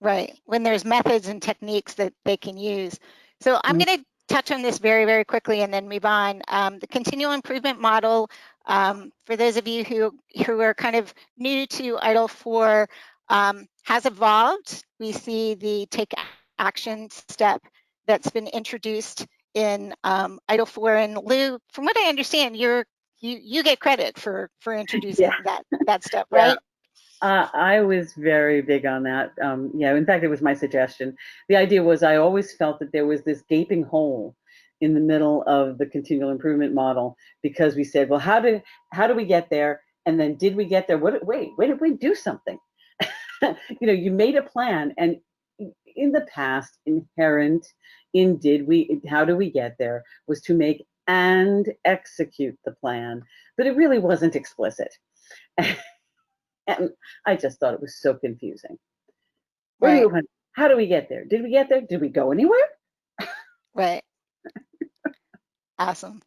Right, when there's methods and techniques that they can use. So I'm going to touch on this very, very quickly and then move on. The continual improvement model, for those of you who are kind of new to ITIL 4, has evolved. We see the take action step that's been introduced in ITIL 4. And Lou, from what I understand, you get credit for introducing that step, right? I was very big on that. In fact, it was my suggestion. The idea was, I always felt that there was this gaping hole in the middle of the continual improvement model, because we said, well, how do we get there? And then, did we get there? Wait, did we do something? You made a plan, and in the past, inherent in how do we get there was to make and execute the plan, but it really wasn't explicit. And I just thought it was so confusing. Right. How do we get there? Did we get there? Did we go anywhere? Right. Awesome.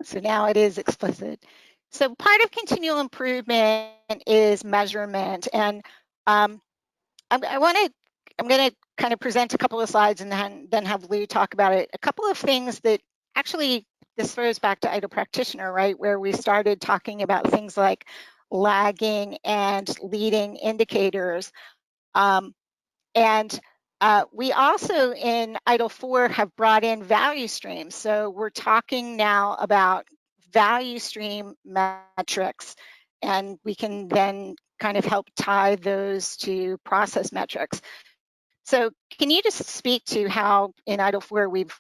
So now it is explicit. So part of continual improvement is measurement. And I'm going to kind of present a couple of slides and then have Lou talk about it. A couple of things that actually, this throws back to ITIL practitioner, right? Where we started talking about things like lagging and leading indicators. We also in ITIL 4 have brought in value streams. So we're talking now about value stream metrics, and we can then kind of help tie those to process metrics. So can you just speak to how in ITIL 4 we've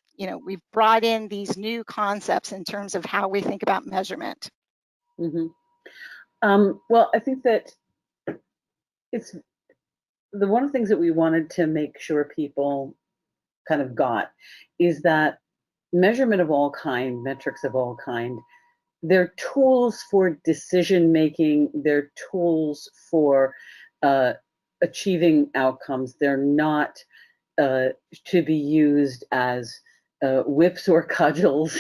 brought in these new concepts in terms of how we think about measurement? Well, I think that it's one of the things that we wanted to make sure people kind of got is that measurement of all kind, metrics of all kind, they're tools for decision making, they're tools for achieving outcomes. They're not to be used as whips or cudgels,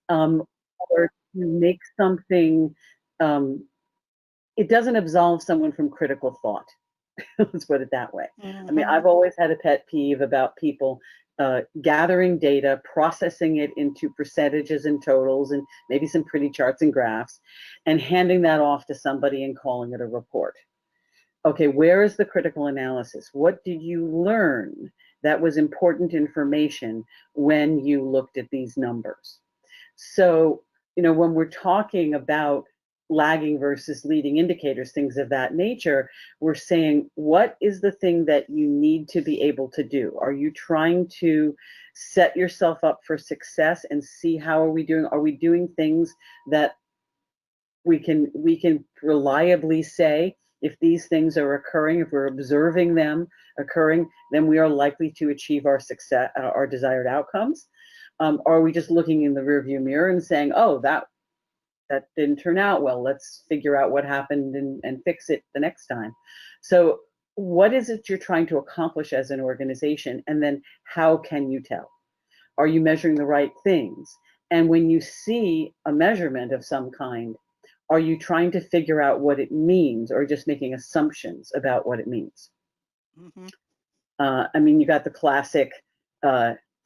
or to make something. It doesn't absolve someone from critical thought. Let's put it that way. I mean, I've always had a pet peeve about people gathering data, processing it into percentages and totals, and maybe some pretty charts and graphs, and handing that off to somebody and calling it a report. Okay, where is the critical analysis? What did you learn that was important information when you looked at these numbers? So, when we're talking about lagging versus leading indicators, things of that nature, we're saying, what is the thing that you need to be able to do? Are you trying to set yourself up for success and see how are we doing? Are we doing things that we can reliably say, If these things are occurring, if we're observing them occurring, then we are likely to achieve our success, our desired outcomes. Or are we just looking in the rearview mirror and saying, oh, that didn't turn out well, let's figure out what happened and fix it the next time. So what is it you're trying to accomplish as an organization? And then how can you tell? Are you measuring the right things? And when you see a measurement of some kind, are you trying to figure out what it means or just making assumptions about what it means? Mm-hmm. I mean, you got the classic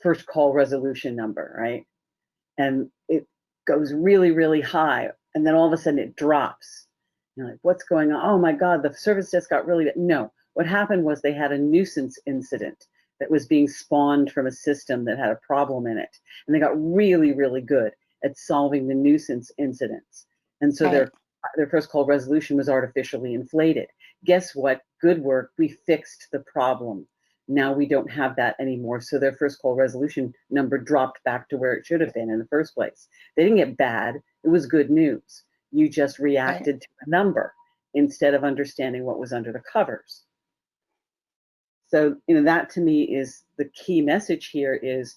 first call resolution number, right? And it goes really, really high, and then all of a sudden it drops. You're like, what's going on? Oh my God, the service desk got really bad. No, what happened was they had a nuisance incident that was being spawned from a system that had a problem in it. And they got really, really good at solving the nuisance incidents. And so Right. their first call resolution was artificially inflated. Guess what? Good work. We fixed the problem. Now we don't have that anymore. So their first call resolution number dropped back to where it should have been in the first place. They didn't get bad. It was good news. You just reacted Right. to a number instead of understanding what was under the covers. So, that to me is the key message here is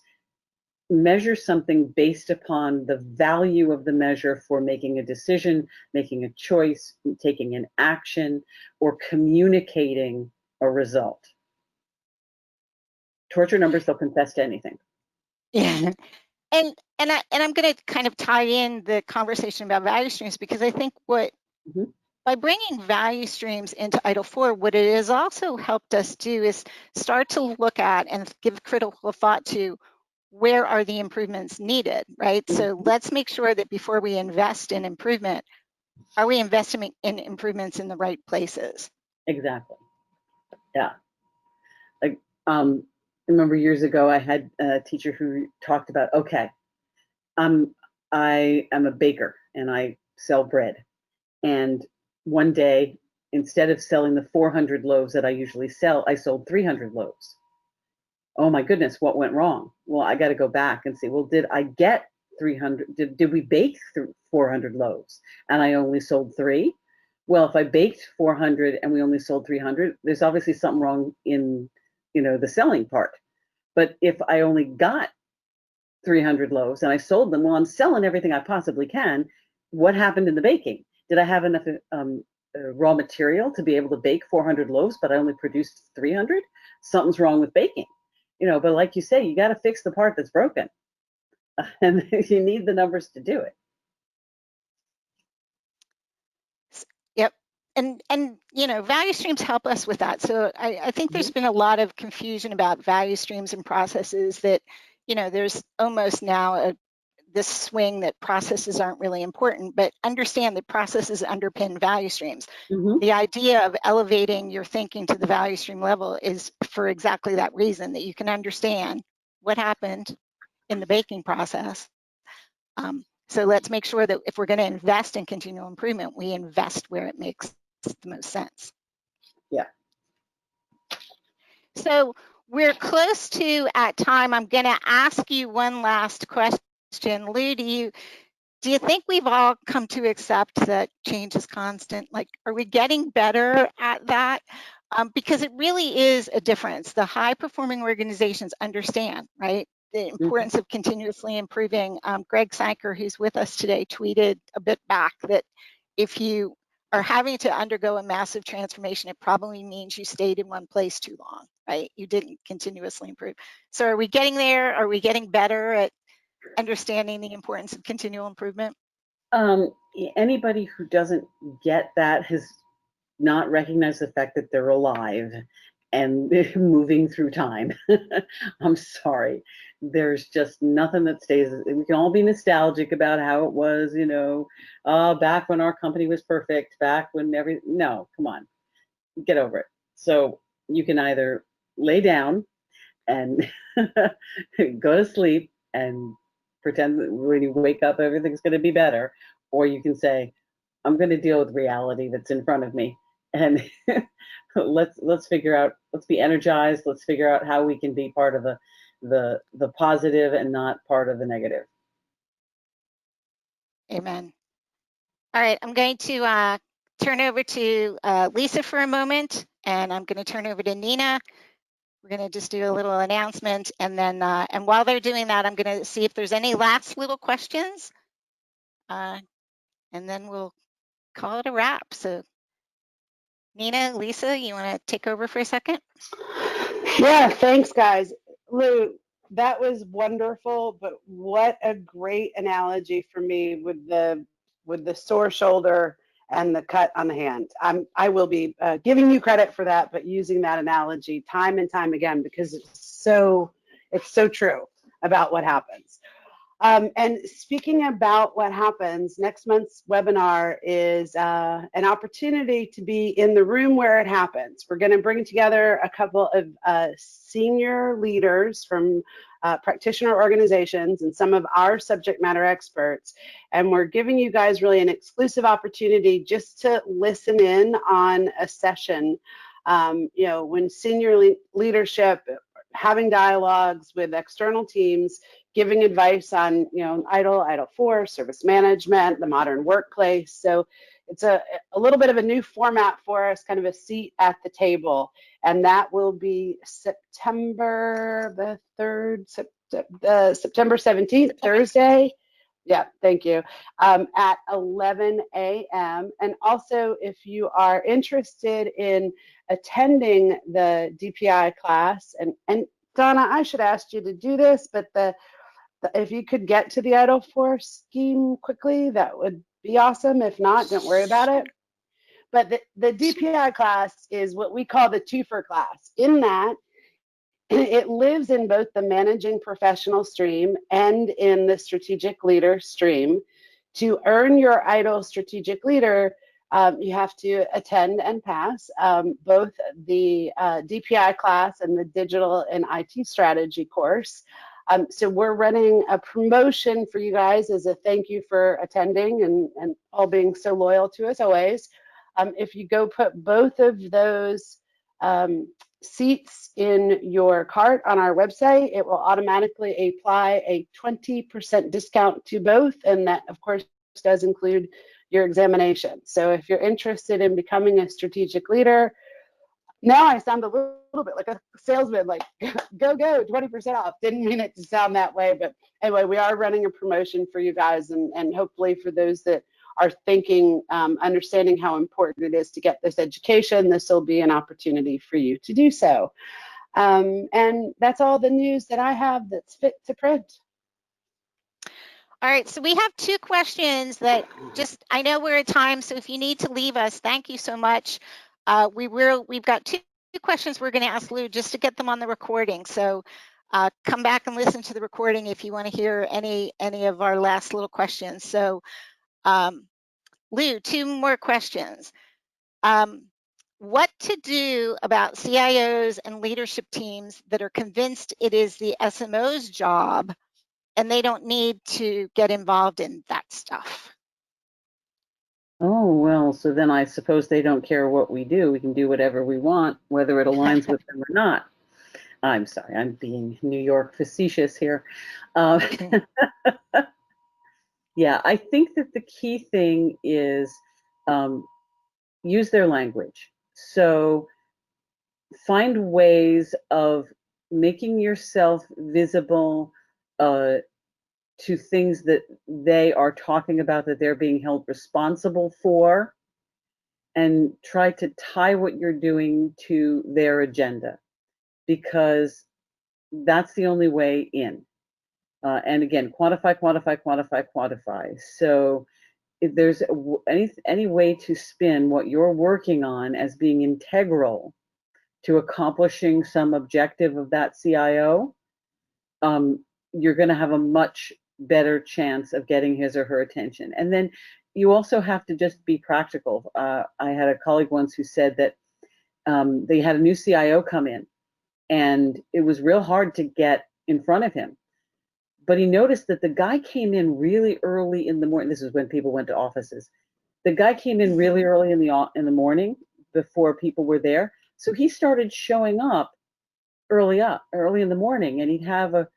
measure something based upon the value of the measure for making a decision, making a choice, taking an action, or communicating a result. Torture numbers, they'll confess to anything. Yeah. And I'm going to kind of tie in the conversation about value streams, because I think by bringing value streams into ITIL 4, what it has also helped us do is start to look at and give critical thought to where are the improvements needed, right? So let's make sure that before we invest in improvement, are we investing in improvements in the right places? Exactly. Yeah. Like, I remember years ago, I had a teacher who talked about, okay, I am a baker and I sell bread. And one day, instead of selling the 400 loaves that I usually sell, I sold 300 loaves. Oh my goodness, what went wrong? Well, I got to go back and see, well, did I get 300? Did we bake 400 loaves and I only sold 3? Well, if I baked 400 and we only sold 300, there's obviously something wrong in, the selling part. But if I only got 300 loaves and I sold them, well, I'm selling everything I possibly can. What happened in the baking? Did I have enough raw material to be able to bake 400 loaves, but I only produced 300? Something's wrong with baking. But like you say, you got to fix the part that's broken. And you need the numbers to do it. Yep. And value streams help us with that. So I think there's been a lot of confusion about value streams and processes that, there's almost now this swing that processes aren't really important, but understand that processes underpin value streams. The idea of elevating your thinking to the value stream level is for exactly that reason, that you can understand what happened in the baking process. So let's make sure that if we're going to invest in continual improvement, we invest where it makes the most sense. Yeah. So we're close to at time. I'm going to ask you one last question. Lou, do you think we've all come to accept that change is constant? Like, are we getting better at that? Because it really is a difference. The high performing organizations understand, right? The importance of continuously improving. Greg Sanker, who's with us today, tweeted a bit back that if you are having to undergo a massive transformation, it probably means you stayed in one place too long, right? You didn't continuously improve. So are we getting there? Are we getting better at understanding the importance of continual improvement? Anybody who doesn't get that has not recognized the fact that they're alive and moving through time. I'm sorry. There's just nothing that stays. We can all be nostalgic about how it was, back when our company was perfect, back when no, come on, get over it. So you can either lay down and go to sleep and pretend that when you wake up everything's going to be better, or you can say, I'm going to deal with reality that's in front of me, and let's figure out, let's be energized, let's figure out how we can be part of the positive and not part of the negative. Amen. All right, I'm going to turn over to Lisa for a moment, and I'm going to turn over to Nina. We're going to just do a little announcement, and then and while they're doing that, I'm going to see if there's any last little questions, and then we'll call it a wrap. So Nina, Lisa, you want to take over for a second? Yeah, thanks, guys. Lou, that was wonderful, but what a great analogy for me with the sore shoulder and the cut on the hand. I will be giving you credit for that, but using that analogy time and time again because it's so true about what happens. And speaking about what happens, next month's webinar is an opportunity to be in the room where it happens. We're going to bring together a couple of senior leaders from practitioner organizations and some of our subject matter experts. And we're giving you guys really an exclusive opportunity just to listen in on a session. You know, when senior leadership having dialogues with external teams, giving advice on, you know, ITIL 4, service management, the modern workplace. So it's a little bit of a new format for us, kind of a seat at the table. And that will be September the 3rd, September 17th, Thursday. Yeah, thank you. At 11 a.m. And also, if you are interested in attending the DPI class, and Donna, I should ask you to do this, but if you could get to the ITIL 4 scheme quickly, that would be awesome. If not, don't worry about it. But the DPI class is what we call the twofer class. In that, it lives in both the managing professional stream and in the strategic leader stream. To earn your ITIL strategic leader, you have to attend and pass both the DPI class and the digital and IT strategy course. So we're running a promotion for you guys as a thank you for attending and all being so loyal to us always. If you go put both of those seats in your cart on our website, it will automatically apply a 20% discount to both. And that, of course, does include your examination. So if you're interested in becoming a strategic leader, now I sound a little bit like a salesman, like go, 20% off. Didn't mean it to sound that way, but anyway, we are running a promotion for you guys, and hopefully for those that are thinking, understanding how important it is to get this education, this will be an opportunity for you to do so. And that's all the news that I have that's fit to print. All right, so we have two questions that I know we're at time, so if you need to leave us, thank you so much. We've got two questions we're going to ask Lou just to get them on the recording. So come back and listen to the recording if you want to hear any of our last little questions. So Lou, two more questions. What to do about CIOs and leadership teams that are convinced it is the SMO's job and they don't need to get involved in that stuff? Oh, well, so then I suppose they don't care what we do. We can do whatever we want, whether it aligns with them or not. I'm sorry, I'm being New York facetious here. Yeah, I think that the key thing is use their language. So find ways of making yourself visible to things that they are talking about, that they're being held responsible for, and try to tie what you're doing to their agenda, because that's the only way in. And again, quantify, quantify, quantify, quantify. So if there's any way to spin what you're working on as being integral to accomplishing some objective of that CIO, you're going to have a much better chance of getting his or her attention. And then you also have to just be practical. I had a colleague once who said that they had a new CIO come in, and it was real hard to get in front of him. But he noticed that the guy came in really early in the morning. This is when people went to offices. The guy came in really early in the morning before people were there. So he started showing up early in the morning, and he'd have a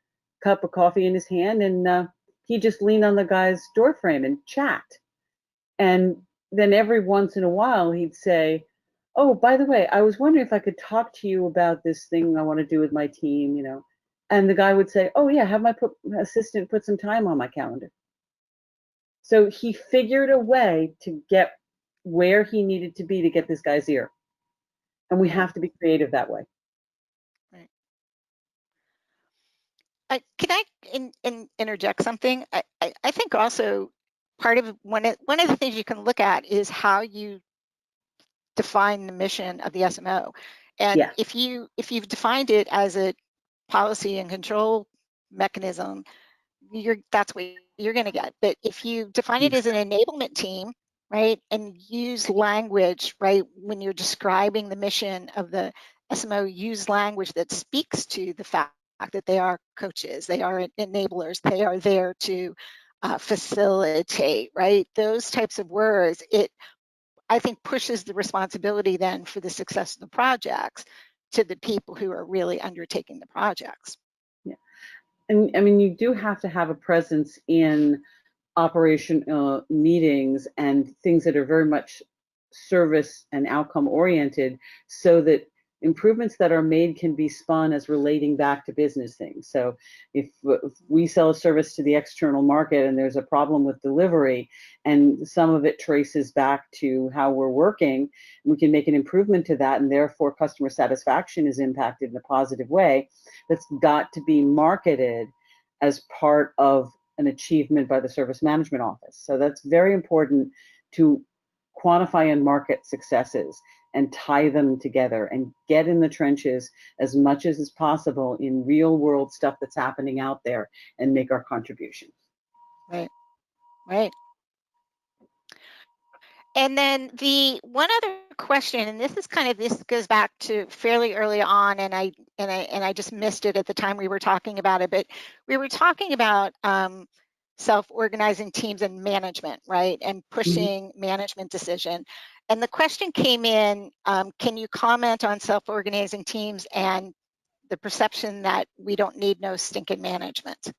cup of coffee in his hand, and he'd just lean on the guy's door frame and chat. And then every once in a while he'd say, oh, by the way, I was wondering if I could talk to you about this thing I want to do with my team, And the guy would say, oh yeah, have my assistant put some time on my calendar. So he figured a way to get where he needed to be to get this guy's ear. And we have to be creative that way. Right. Can I interject something? I think also part of one of the things you can look at is how you define the mission of the SMO. And Yeah. if you've defined it as a policy and control mechanism, that's what you're going to get. But if you define it as an enablement team, right, and use language, right, when you're describing the mission of the SMO, use language that speaks to the fact that they are coaches, they are enablers, they are there to facilitate, right? Those types of words, it, I think, pushes the responsibility then for the success of the projects to the people who are really undertaking the projects. Yeah. And I mean, you do have to have a presence in operation meetings and things that are very much service and outcome oriented, so that improvements that are made can be spun as relating back to business things. So if we sell a service to the external market and there's a problem with delivery and some of it traces back to how we're working, we can make an improvement to that, and therefore customer satisfaction is impacted in a positive way. That's got to be marketed as part of an achievement by the service management office. So that's very important to quantify and market successes and tie them together and get in the trenches as much as is possible in real world stuff that's happening out there and make our contribution. Right, right. And then the one other question, and this goes back to fairly early on, and I just missed it at the time we were talking about it, but we were talking about self-organizing teams and management, right? And pushing management decision. And the question came in, can you comment on self-organizing teams and the perception that we don't need no stinking management?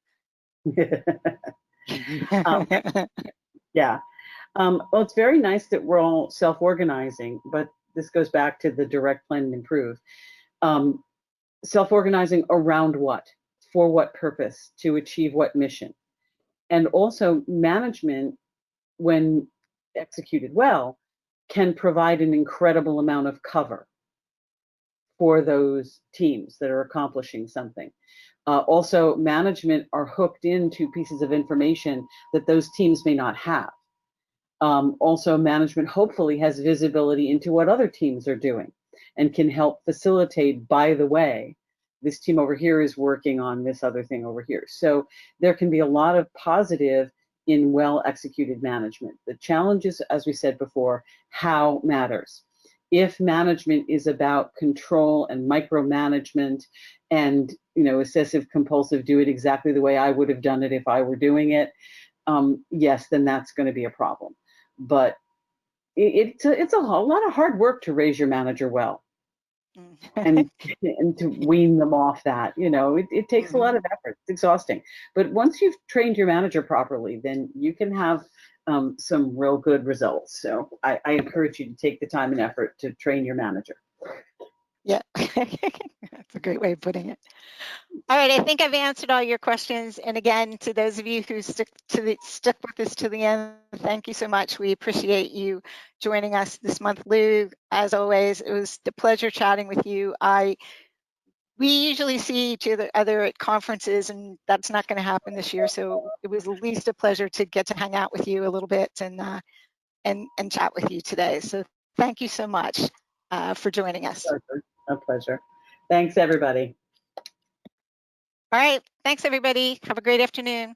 Yeah. Well, it's very nice that we're all self-organizing, but this goes back to the direct, plan, and improve. Self-organizing around what? For what purpose? To achieve what mission? And also management, when executed well, can provide an incredible amount of cover for those teams that are accomplishing something. Also, management are hooked into pieces of information that those teams may not have. Also, management hopefully has visibility into what other teams are doing and can help facilitate, by the way, this team over here is working on this other thing over here. So there can be a lot of positive in well-executed management. The challenge is, as we said before, how matters. If management is about control and micromanagement and, obsessive compulsive, do it exactly the way I would have done it if I were doing it, yes, then that's going to be a problem. But it's a lot of hard work to raise your manager well. and to wean them off that, it takes a lot of effort. It's exhausting. But once you've trained your manager properly, then you can have some real good results. So I encourage you to take the time and effort to train your manager. Yeah, that's a great way of putting it. All right, I think I've answered all your questions. And again, to those of you who stuck with us to the end, thank you so much. We appreciate you joining us this month. Lou, as always, it was a pleasure chatting with you. We usually see each other at conferences, and that's not going to happen this year. So it was at least a pleasure to get to hang out with you a little bit and chat with you today. So thank you so much for joining us. A pleasure. Thanks, everybody. All right. Thanks, everybody. Have a great afternoon.